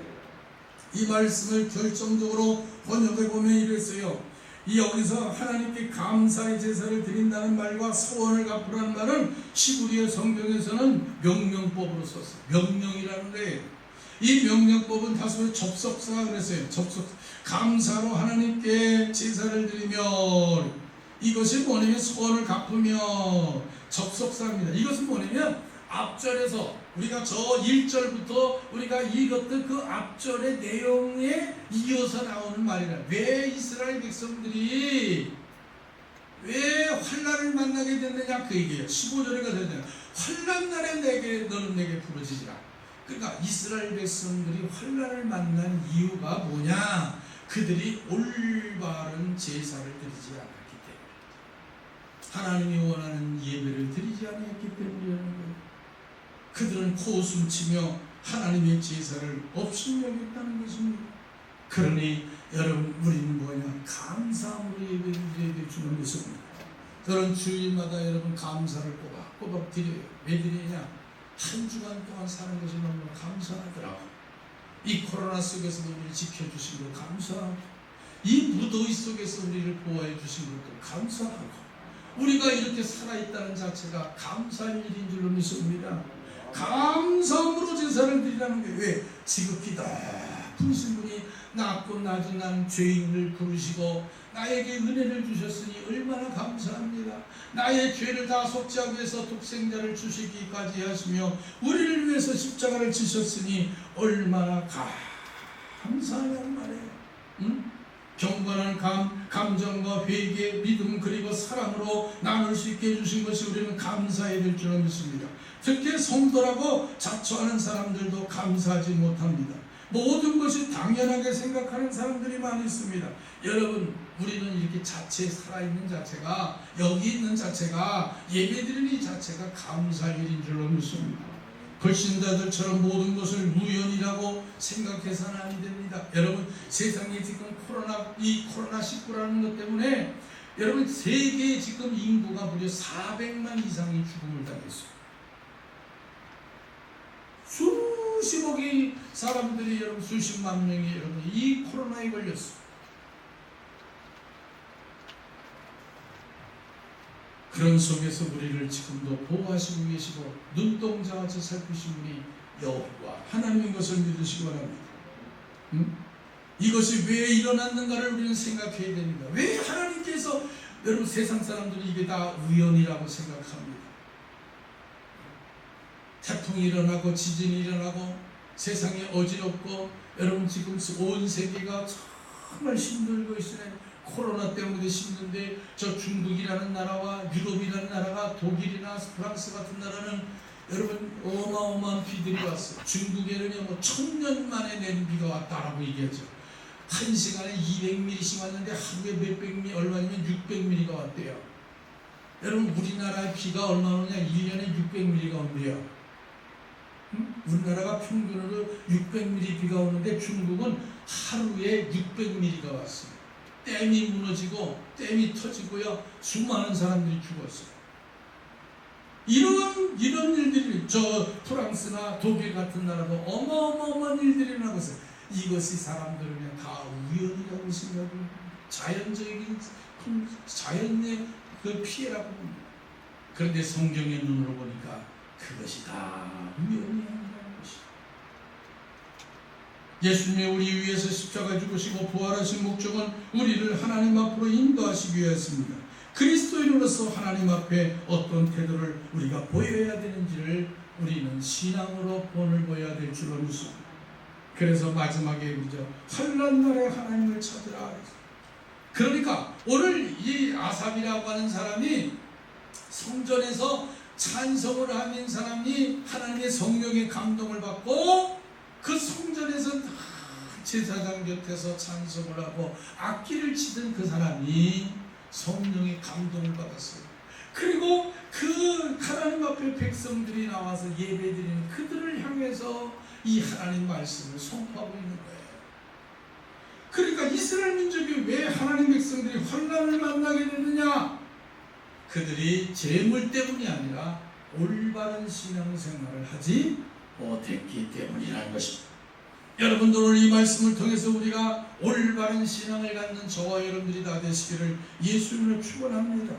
이 말씀을 결정적으로 번역해 보면 이랬어요. 여기서 하나님께 감사의 제사를 드린다는 말과 소원을 갚으라는 말은 히브리어 성경에서는 명령법으로 썼어요. 명령이라는 거예요. 이 명령법은 다소 접속사가 그랬어요. 감사로 하나님께 제사를 드리며, 이것이 뭐냐면 소원을 갚으며, 접속사입니다. 이것은 뭐냐면 앞절에서 우리가 저 1절부터 우리가 읽었던 그 앞절의 내용에 이어서 나오는 말이라. 왜 이스라엘 백성들이 왜 환난을 만나게 됐느냐 그 얘기예요. 15절에 가되냐 환난 날에 너는 내게 부르짖으라. 그러니까 이스라엘 백성들이 환난을 만난 이유가 뭐냐? 그들이 올바른 제사를 드리지 않았기 하나님이 원하는 예배를 드리지 않았기 때문이라는 거예요. 그들은 코웃음치며 하나님의 제사를 없이 여겼다는 것입니다. 그러니 여러분, 우리는 뭐냐? 감사함으로 예배를 드려야 될 줄을 믿습니다. 저는 주일마다 여러분 감사를 꼬박꼬박 드려요. 왜 드리냐? 한 주간 동안 사는 것이 너무 감사하더라고요. 이 코로나 속에서도 우리를 지켜주신 것 감사하고, 이 무더위 속에서 우리를 보호해 주신 것도 감사하고, 우리가 이렇게 살아있다는 자체가 감사할 일인 줄로 믿습니다. 감사함으로 제사를 드리라는 게, 왜? 지극히 높으신 분이 낮고 낮은 난 죄인을 부르시고 나에게 은혜를 주셨으니 얼마나 감사합니다. 나의 죄를 다 속죄하기 위해서 독생자를 주시기까지 하시며 우리를 위해서 십자가를 지셨으니 얼마나 감사하냐는 말이에요. 응? 경건한 감정과 회개, 믿음 그리고 사랑으로 나눌 수 있게 해주신 것이 우리는 감사해야 될 줄로 믿습니다. 특히 성도라고 자처하는 사람들도 감사하지 못합니다. 모든 것이 당연하게 생각하는 사람들이 많이 있습니다. 여러분, 우리는 이렇게 자체 살아있는 자체가, 여기 있는 자체가, 예배드리는 이 자체가 감사할 일인 줄로 믿습니다. 불신자들처럼 모든 것을 우연이라고 생각해서는 아니 됩니다. 여러분, 세상에 지금 이 코로나19라는 것 때문에 여러분, 세계에 지금 인구가 무려 400만 이상이 죽음을 당했어요. 수십억의 사람들이, 여러분, 수십만 명이 여러분 이 코로나에 걸렸어요. 그런 속에서 우리를 지금도 보호하시고 계시고 눈동자와 같이 살피신 분이 여호와 하나님인 것을 믿으시기 바랍니다. 이것이 왜 일어났는가를 우리는 생각해야 됩니다. 왜 하나님께서, 여러분, 세상 사람들이 이게 다 우연이라고 생각합니다. 태풍이 일어나고 지진이 일어나고 세상이 어지럽고, 여러분 지금 온 세계가 정말 힘들고 있으니 코로나 때문에 힘든데, 저 중국이라는 나라와 유럽이라는 나라가, 독일이나 프랑스 같은 나라는 여러분 어마어마한 비들이 왔어요. 중국에는 뭐 1000년 만에 내린 비가 왔다라고 얘기하죠. 한 시간에 200mm씩 왔는데 하루에 몇백 미, 얼마냐면 600mm가 왔대요. 여러분, 우리나라의 비가 얼마 오느냐? 1년에 600mm가 온대요. 우리나라가 평균으로 600mm 비가 오는데 중국은 하루에 600mm가 왔어요. 댐이 무너지고 댐이 터지고요, 수많은 사람들이 죽었어요. 이런 일들이, 저 프랑스나 독일 같은 나라도 어마어마한 일들이 나고 있어요. 이것이 사람들은 그냥 다 우연이라고 생각합니다. 자연의 그 피해라고 봅니다. 그런데 성경의 눈으로 보니까 그것이 다 우연이라는 것이죠. 예수님이 우리 위해서 십자가 죽으시고 부활하신 목적은 우리를 하나님 앞으로 인도하시기 위해서입니다. 그리스도인으로서 하나님 앞에 어떤 태도를 우리가 보여야 되는지를 우리는 신앙으로 본을 보여야 될 줄로 믿습니다. 그래서 마지막에 그죠, 환난 날에 하나님을 찾으라. 그러니까 오늘 이 아삽이라고 하는 사람이 성전에서 찬송을 하는 사람이 하나님의 성령의 감동을 받고 그 성전에서 제사장 곁에서 찬송을 하고 악기를 치던 그 사람이 성령의 감동을 받았어요. 그리고 그 하나님 앞에 백성들이 나와서 예배드리는 그들을 향해서 이 하나님 말씀을 선포하고 있는 거예요. 그러니까 이스라엘 민족이 왜 하나님 백성들이 환난을 만나게 되느냐? 그들이 재물 때문이 아니라 올바른 신앙생활을 하지 못했기 때문이라는 것입니다. 여러분들, 오늘 이 말씀을 통해서 우리가 올바른 신앙을 갖는 저와 여러분들이 다 되시기를 예수님으로 축원합니다.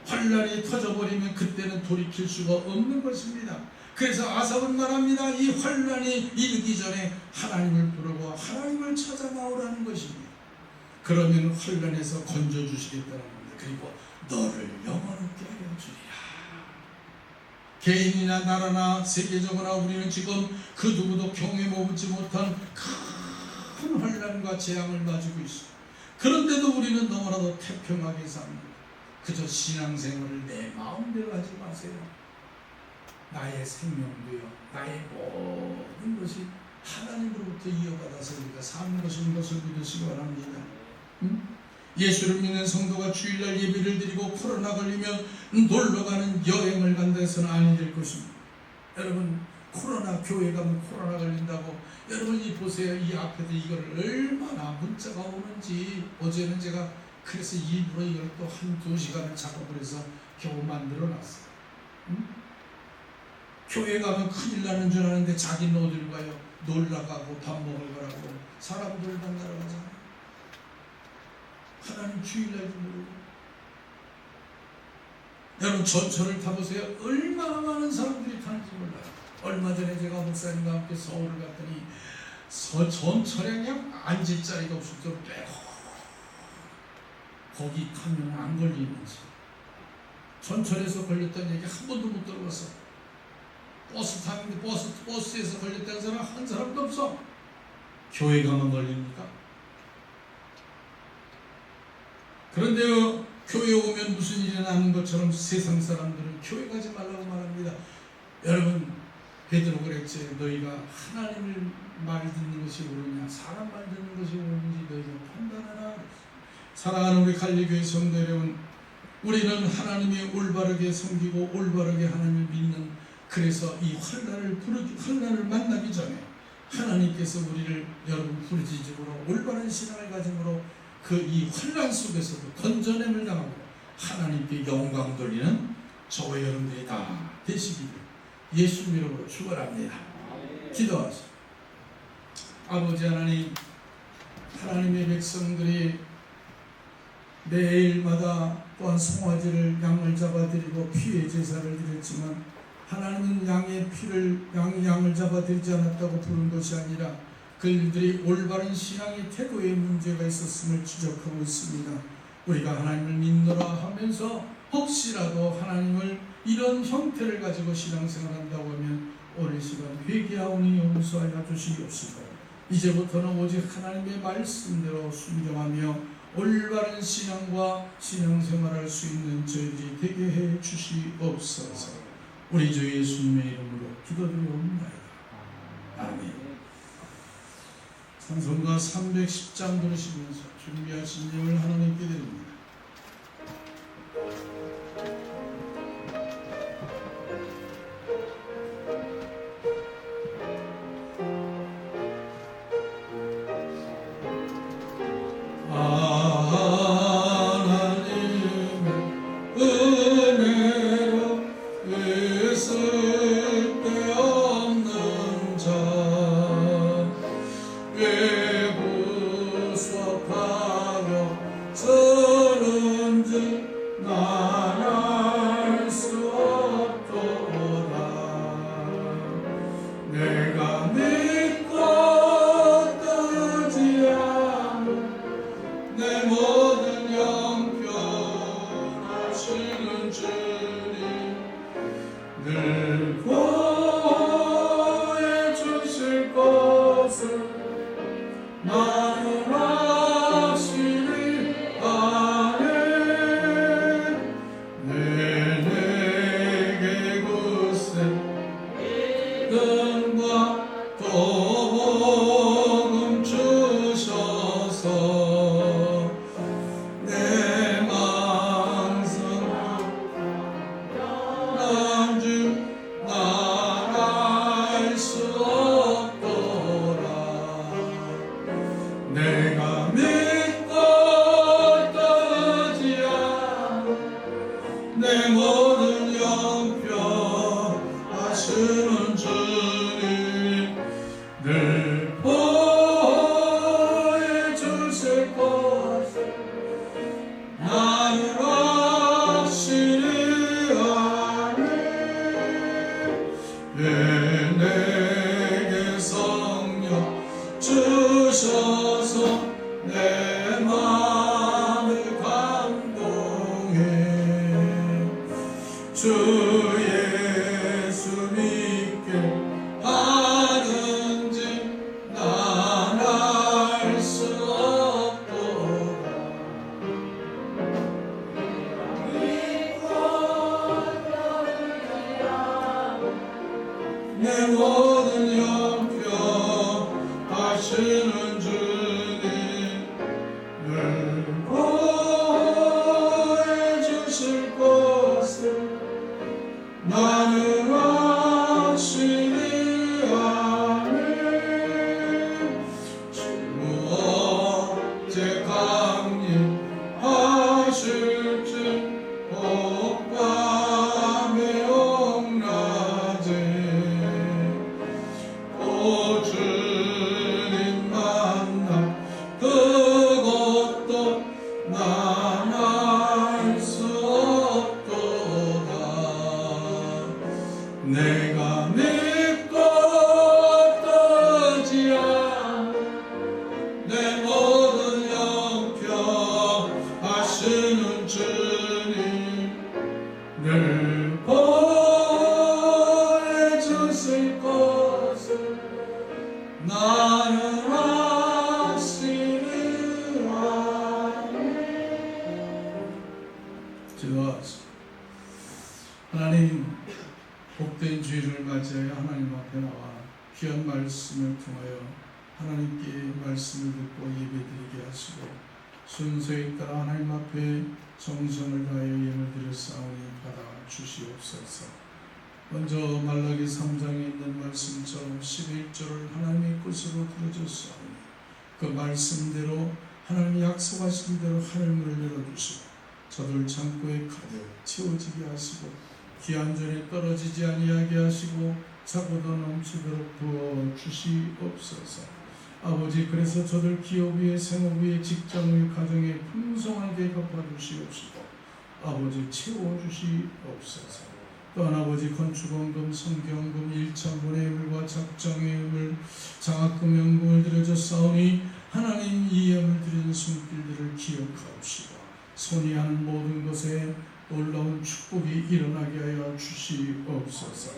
환난이 터져버리면 그때는 돌이킬 수가 없는 것입니다. 그래서 아삽은 말합니다. 이 환난이 이르기 전에 하나님을 부르고 하나님을 찾아 나오라는 것입니다. 그러면 환난에서 건져주시겠다는 겁니다. 그리고 너를 영원하게 하여 주리라. 개인이나 나라나 세계적으로 우리는 지금 그 누구도 경험해보지 못한 큰 환난과 재앙을 가지고 있습니다. 그런데도 우리는 너무나도 태평하게 삽니다. 그저 신앙생활을 내 마음대로 하지 마세요. 나의 생명도요, 나의 모든 것이 하나님으로부터 이어받아서 우리가 사는 것인 것을 믿으시기 바랍니다. 예수를 믿는 성도가 주일날 예배를 드리고 코로나 걸리면 놀러가는 여행을 간다 해서는 아니 될 것입니다. 여러분, 코로나, 교회 가면 코로나 걸린다고, 여러분이 보세요. 이 앞에도 이걸 얼마나 문자가 오는지. 어제는 제가 그래서 일부러 이걸 또 한두 시간을 작업을 해서 겨우 만들어 놨어요. 교회 가면 큰일 나는 줄 아는데 자기는 어딜 가요? 놀러가고 밥 먹을 거라고 사람들 만나러 가잖아요. 하나님 주일날도 모르고. 여러분, 전철을 타보세요. 얼마나 많은 사람들이 타는지 몰라요. 얼마 전에 제가 목사님과 함께 서울을 갔더니 전철에 그냥 앉을 자리가 없을 정도로 거기 가면 안 걸리는지. 전철에서 걸렸다는 얘기 한 번도 못 들어봤어. 버스 타는데 버스에서 걸렸다는 사람 한 사람도 없어. 교회 가면 걸립니까? 그런데요, 교회 오면 무슨 일이 나는 것처럼 세상 사람들은 교회 가지 말라고 말합니다. 여러분, 베드로 그랬지. 너희가 하나님을 말 듣는 것이 옳으냐, 사람 말 듣는 것이 옳은지 너희가 판단하라. 사랑하는 우리 갈리교회 성도 여러분, 우리는 하나님이 올바르게 섬기고 올바르게 하나님을 믿는, 그래서 이 환난을 만나기 전에 하나님께서 우리를 여러분 부르짖음으로 올바른 신앙을 가짐으로 그 이 환난 속에서도 건져냄을 당하고 하나님께 영광 돌리는 저와 여러분들이 다 되시기를 예수 이름으로 축원합니다. 기도하시오. 아버지 하나님, 하나님의 백성들이 매일마다 또한 송아지를 양을 잡아드리고 피의 제사를 드렸지만 하나님은 양을 잡아드리지 않았다고 부른 것이 아니라 그들이 올바른 신앙의 태도에 문제가 있었음을 지적하고 있습니다. 우리가 하나님을 믿노라 하면서 혹시라도 하나님을 이런 형태를 가지고 신앙생활한다고 하면 오늘 시간 회개하오니 용서하여 주시옵시고, 이제부터는 오직 하나님의 말씀대로 순종하며 올바른 신앙과 신앙생활할 수 있는 저희들이 되게 해 주시옵소서. 우리 주 예수님의 이름으로 기도드리옵나이다. 아멘. 찬송가 310장 부르시면서 준비하신 예물 하나님께 드립니다. 하시는 주님 늘 복된 주일을 맞이하여 하나님 앞에 나와 귀한 말씀을 통하여 하나님께 말씀을 듣고 예배드리게 하시고 순서에 따라 하나님 앞에 정성을 다하여 예물 드려 싸우니 받아 주시옵소서. 먼저 말라기 3장에 있는 말씀처럼 11절을 하나님의 뜻으로 들어줬사오니 그 말씀대로 하나님이 약속하신 대로 하늘문을 열어주시고 저들 창고에 가득 채워지게 하시고 귀한 전에 떨어지지 아니하게 하시고 차고도 넘치도록 부어 주시옵소서. 아버지, 그래서 저들 기업 위에 생업 위에 직장 위에 가정에 풍성하게 갚아주시옵시고 아버지 채워주시옵소서. 또한 아버지 건축원금, 성경금, 일천분의 예물과 작정의 예물, 장학금, 연금을 드려줬사오니 하나님 이 예물 드리는 손길들을 기억하옵시고 손이 하는 모든 것에 놀라운 축복이 일어나게 하여 주시옵소서.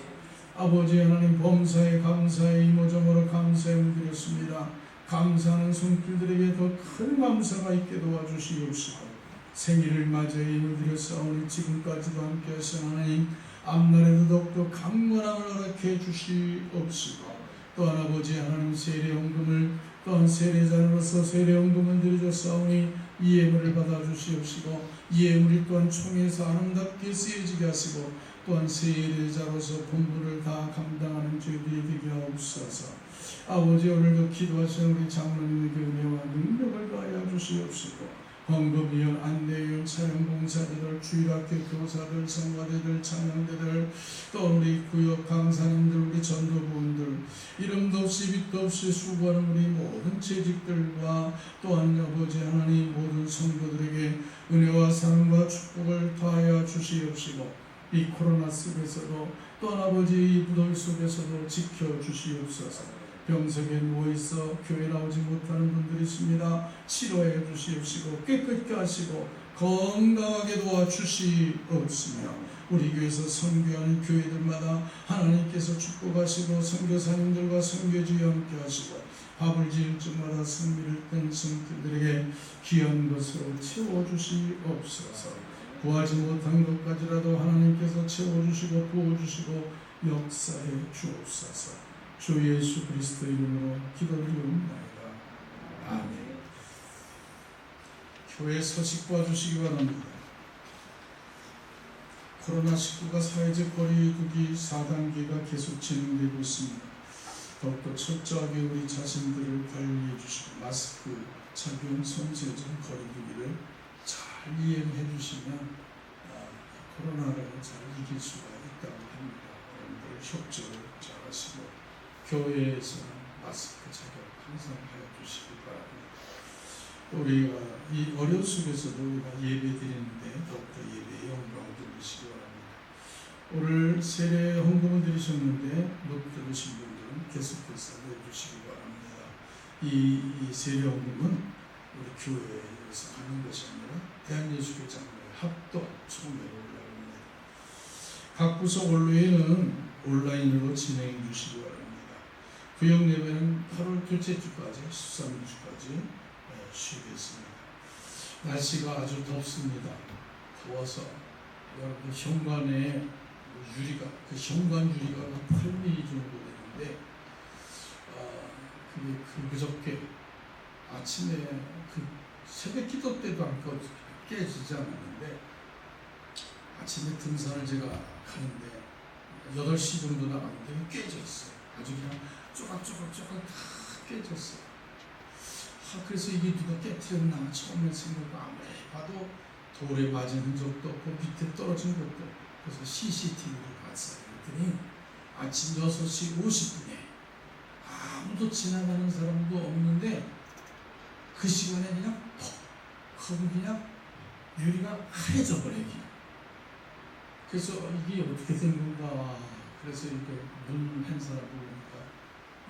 아버지 하나님, 범사에 감사의 이모저모로 감사의 드렸습니다. 감사하는 손길들에게 더 큰 감사가 있게 도와주시옵시고 생일을 맞이해 예물 드렸사오니 지금까지도 함께 하신 하나님, 앞날에도 더욱더 강건함을 허락해 주시옵시고 또한 아버지 하나님, 세례연금을 또한 세례자로서 세례연금을 드려줬사오니 이 예물을 받아주시옵시고 이 예물이 또한 총회에서 아름답게 쓰여지게 하시고 또한 세례자로서 본분을 다 감당하는 저희들이 되게 하옵소서. 아버지, 오늘도 기도하신 우리 장로님에게 은혜와 능력을 더하여 주시옵시고 헌금위원, 안내위원, 차량봉사자들, 주일학교 교사들, 성가대들, 찬양대들, 또 우리 구역 강사님들, 우리 전도부원들, 이름도 없이 빛도 없이 수고하는 우리 모든 재직들과 또한 아버지 하나님 모든 성도들에게 은혜와 사랑과 축복을 더하여 주시옵시고 이 코로나 속에서도 또한 아버지 이 무더위 속에서도 지켜주시옵소서. 병석에 누워있어 교회 나오지 못하는 분들이 있습니다. 치료해 주시옵시고 깨끗게 하시고 건강하게 도와주시옵시며 우리 교회에서 선교하는 교회들마다 하나님께서 축복하시고 선교사님들과 선교주에 함께 하시고 밥을 지을 적마다 승리를 뜬 성들에게 귀한 것으로 채워주시옵소서. 구하지 못한 것까지라도 하나님께서 채워주시고 부어주시고 역사해 주옵소서. 주 예수 그리스도 이름으로 기도드리옵나이다. 아멘. 교회 소식 봐주시기 바랍니다. 코로나19가 사회적 거리두기 4단계가 계속 진행되고 있습니다. 더욱더 철저하게 우리 자신들을 관리해 주시고 마스크 착용, 손재정, 거리두기를 잘 이행해 주시면 코로나를 잘 이길 수가 있다고 합니다. 여러분들 협조를 잘 하시고 교회에서는 마스크 착용 항상 하여 주시기 바랍니다. 우리가 이 어려운 속에서도 우리가 예배 드리는데 더욱더 예배의 영광을 드리시기 바랍니다. 오늘 세례 헌금을 드리셨는데 못 들으신 분들은 계속해서 내주시기 바랍니다. 이 세례 헌금은 우리 교회에서 하는 것이 아니라 대한예수교 장로회 합동 총회로 올라옵니다. 각 부서 원로회는 온라인으로 진행해 주시기 바랍니다. 구역 예배는 8월 둘째 주까지 13주까지 쉬겠습니다. 날씨가 아주 덥습니다. 더워서 여러분 현관에 유리가 그 현관 유리가 8mm 정도 되는데 그게 그저께 아침에 그 새벽 기도 때도 안 깨지지 않았는데 아침에 등산을 제가 가는데 8시 정도 나갔는데 깨졌어요. 아주 그냥 쪼각쪼각 다 깨졌어요. 그래서 이게 누가 깨뜨렸나 처음에 생각을 아무리 봐도 돌에 맞은 흔적도 없고 밑에 떨어진 것도 없고 그래서 CCTV를 봤어요. 그랬더니 아침 6시 50분에 아무도 지나가는 사람도 없는데 그 시간에 그냥 퍽 하고 그냥 유리가 하얘져 버려요. 그래서 이게 어떻게 된 건가. 그래서 이렇게 문 행사라고 보니까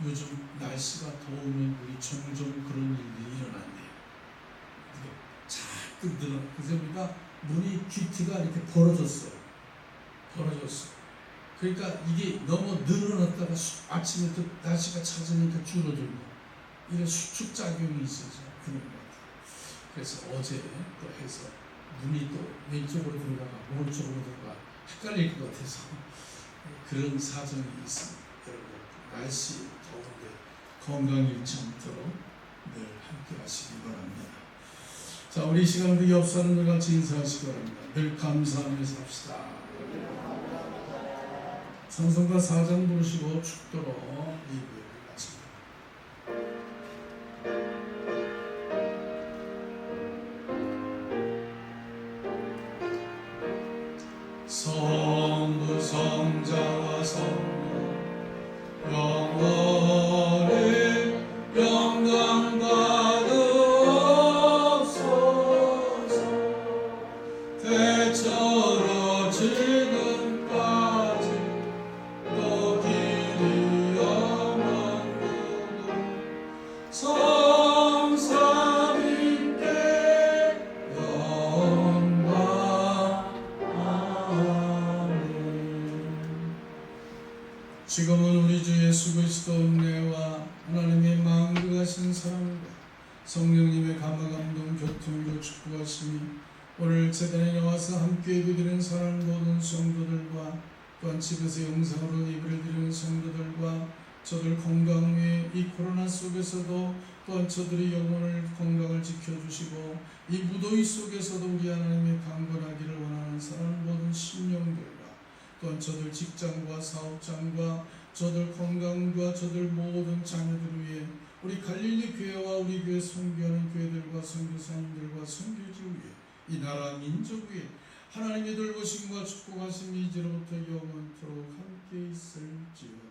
요즘 날씨가 더우면 우리 종종 그런 일들이 일어난대요. 자꾸 늘어. 그래서 우리가 문이 귀트가 이렇게 벌어졌어요. 그러니까 이게 너무 늘어났다가 아침에 또 날씨가 차지니까 줄어들고 이런 수축작용이 있어서 그런 것 같아요. 그래서 어제 또 해서 문이 또 왼쪽으로 들어가고 오른쪽으로 들어가 헷갈릴 것 같아서 그런 사정이 있습니다. 여러분, 날씨 더운데 건강 잃지 않도록 늘 함께 하시기 바랍니다. 자, 우리 시간 우리 옆 사람들 같이 인사하시기 바랍니다. 늘 감사하며 삽시다. 찬송가 4장 부르시고 축도로 2부를 마칩니다. 성부 성자와 성령 영원히 영광 받으옵소서. 대처로 지금까지 또 길이 영원하고 성삼위께 영광. 지금은 우리 주 예수 그리스도 은혜와 하나님의 만극하신 사랑과 성령님의 감화감동 교통으로 축복하시니 오늘 제단에 나와서 함께 예배드리는 사랑하는 모든 성도들과 또한 집에서 영상으로 예배를 드리는 성도들과 저들 건강 위에 이 코로나 속에서도 또한 저들의 영혼을 건강을 지켜주시고 이 무더위 속에서도 우리 하나님의 강건하기를 원하는 사랑하는 모든 심령들과 또한 저들 직장과 사업장과 저들 건강과 저들 모든 자녀들 위해 우리 갈릴리 교회와 우리 교회 선교하는 교회들과 선교사님들과 선교지 위에 이 나라 민족 위에 하나님의 돌보심과 축복하심이 이제로부터 영원토록 함께 있을지어다.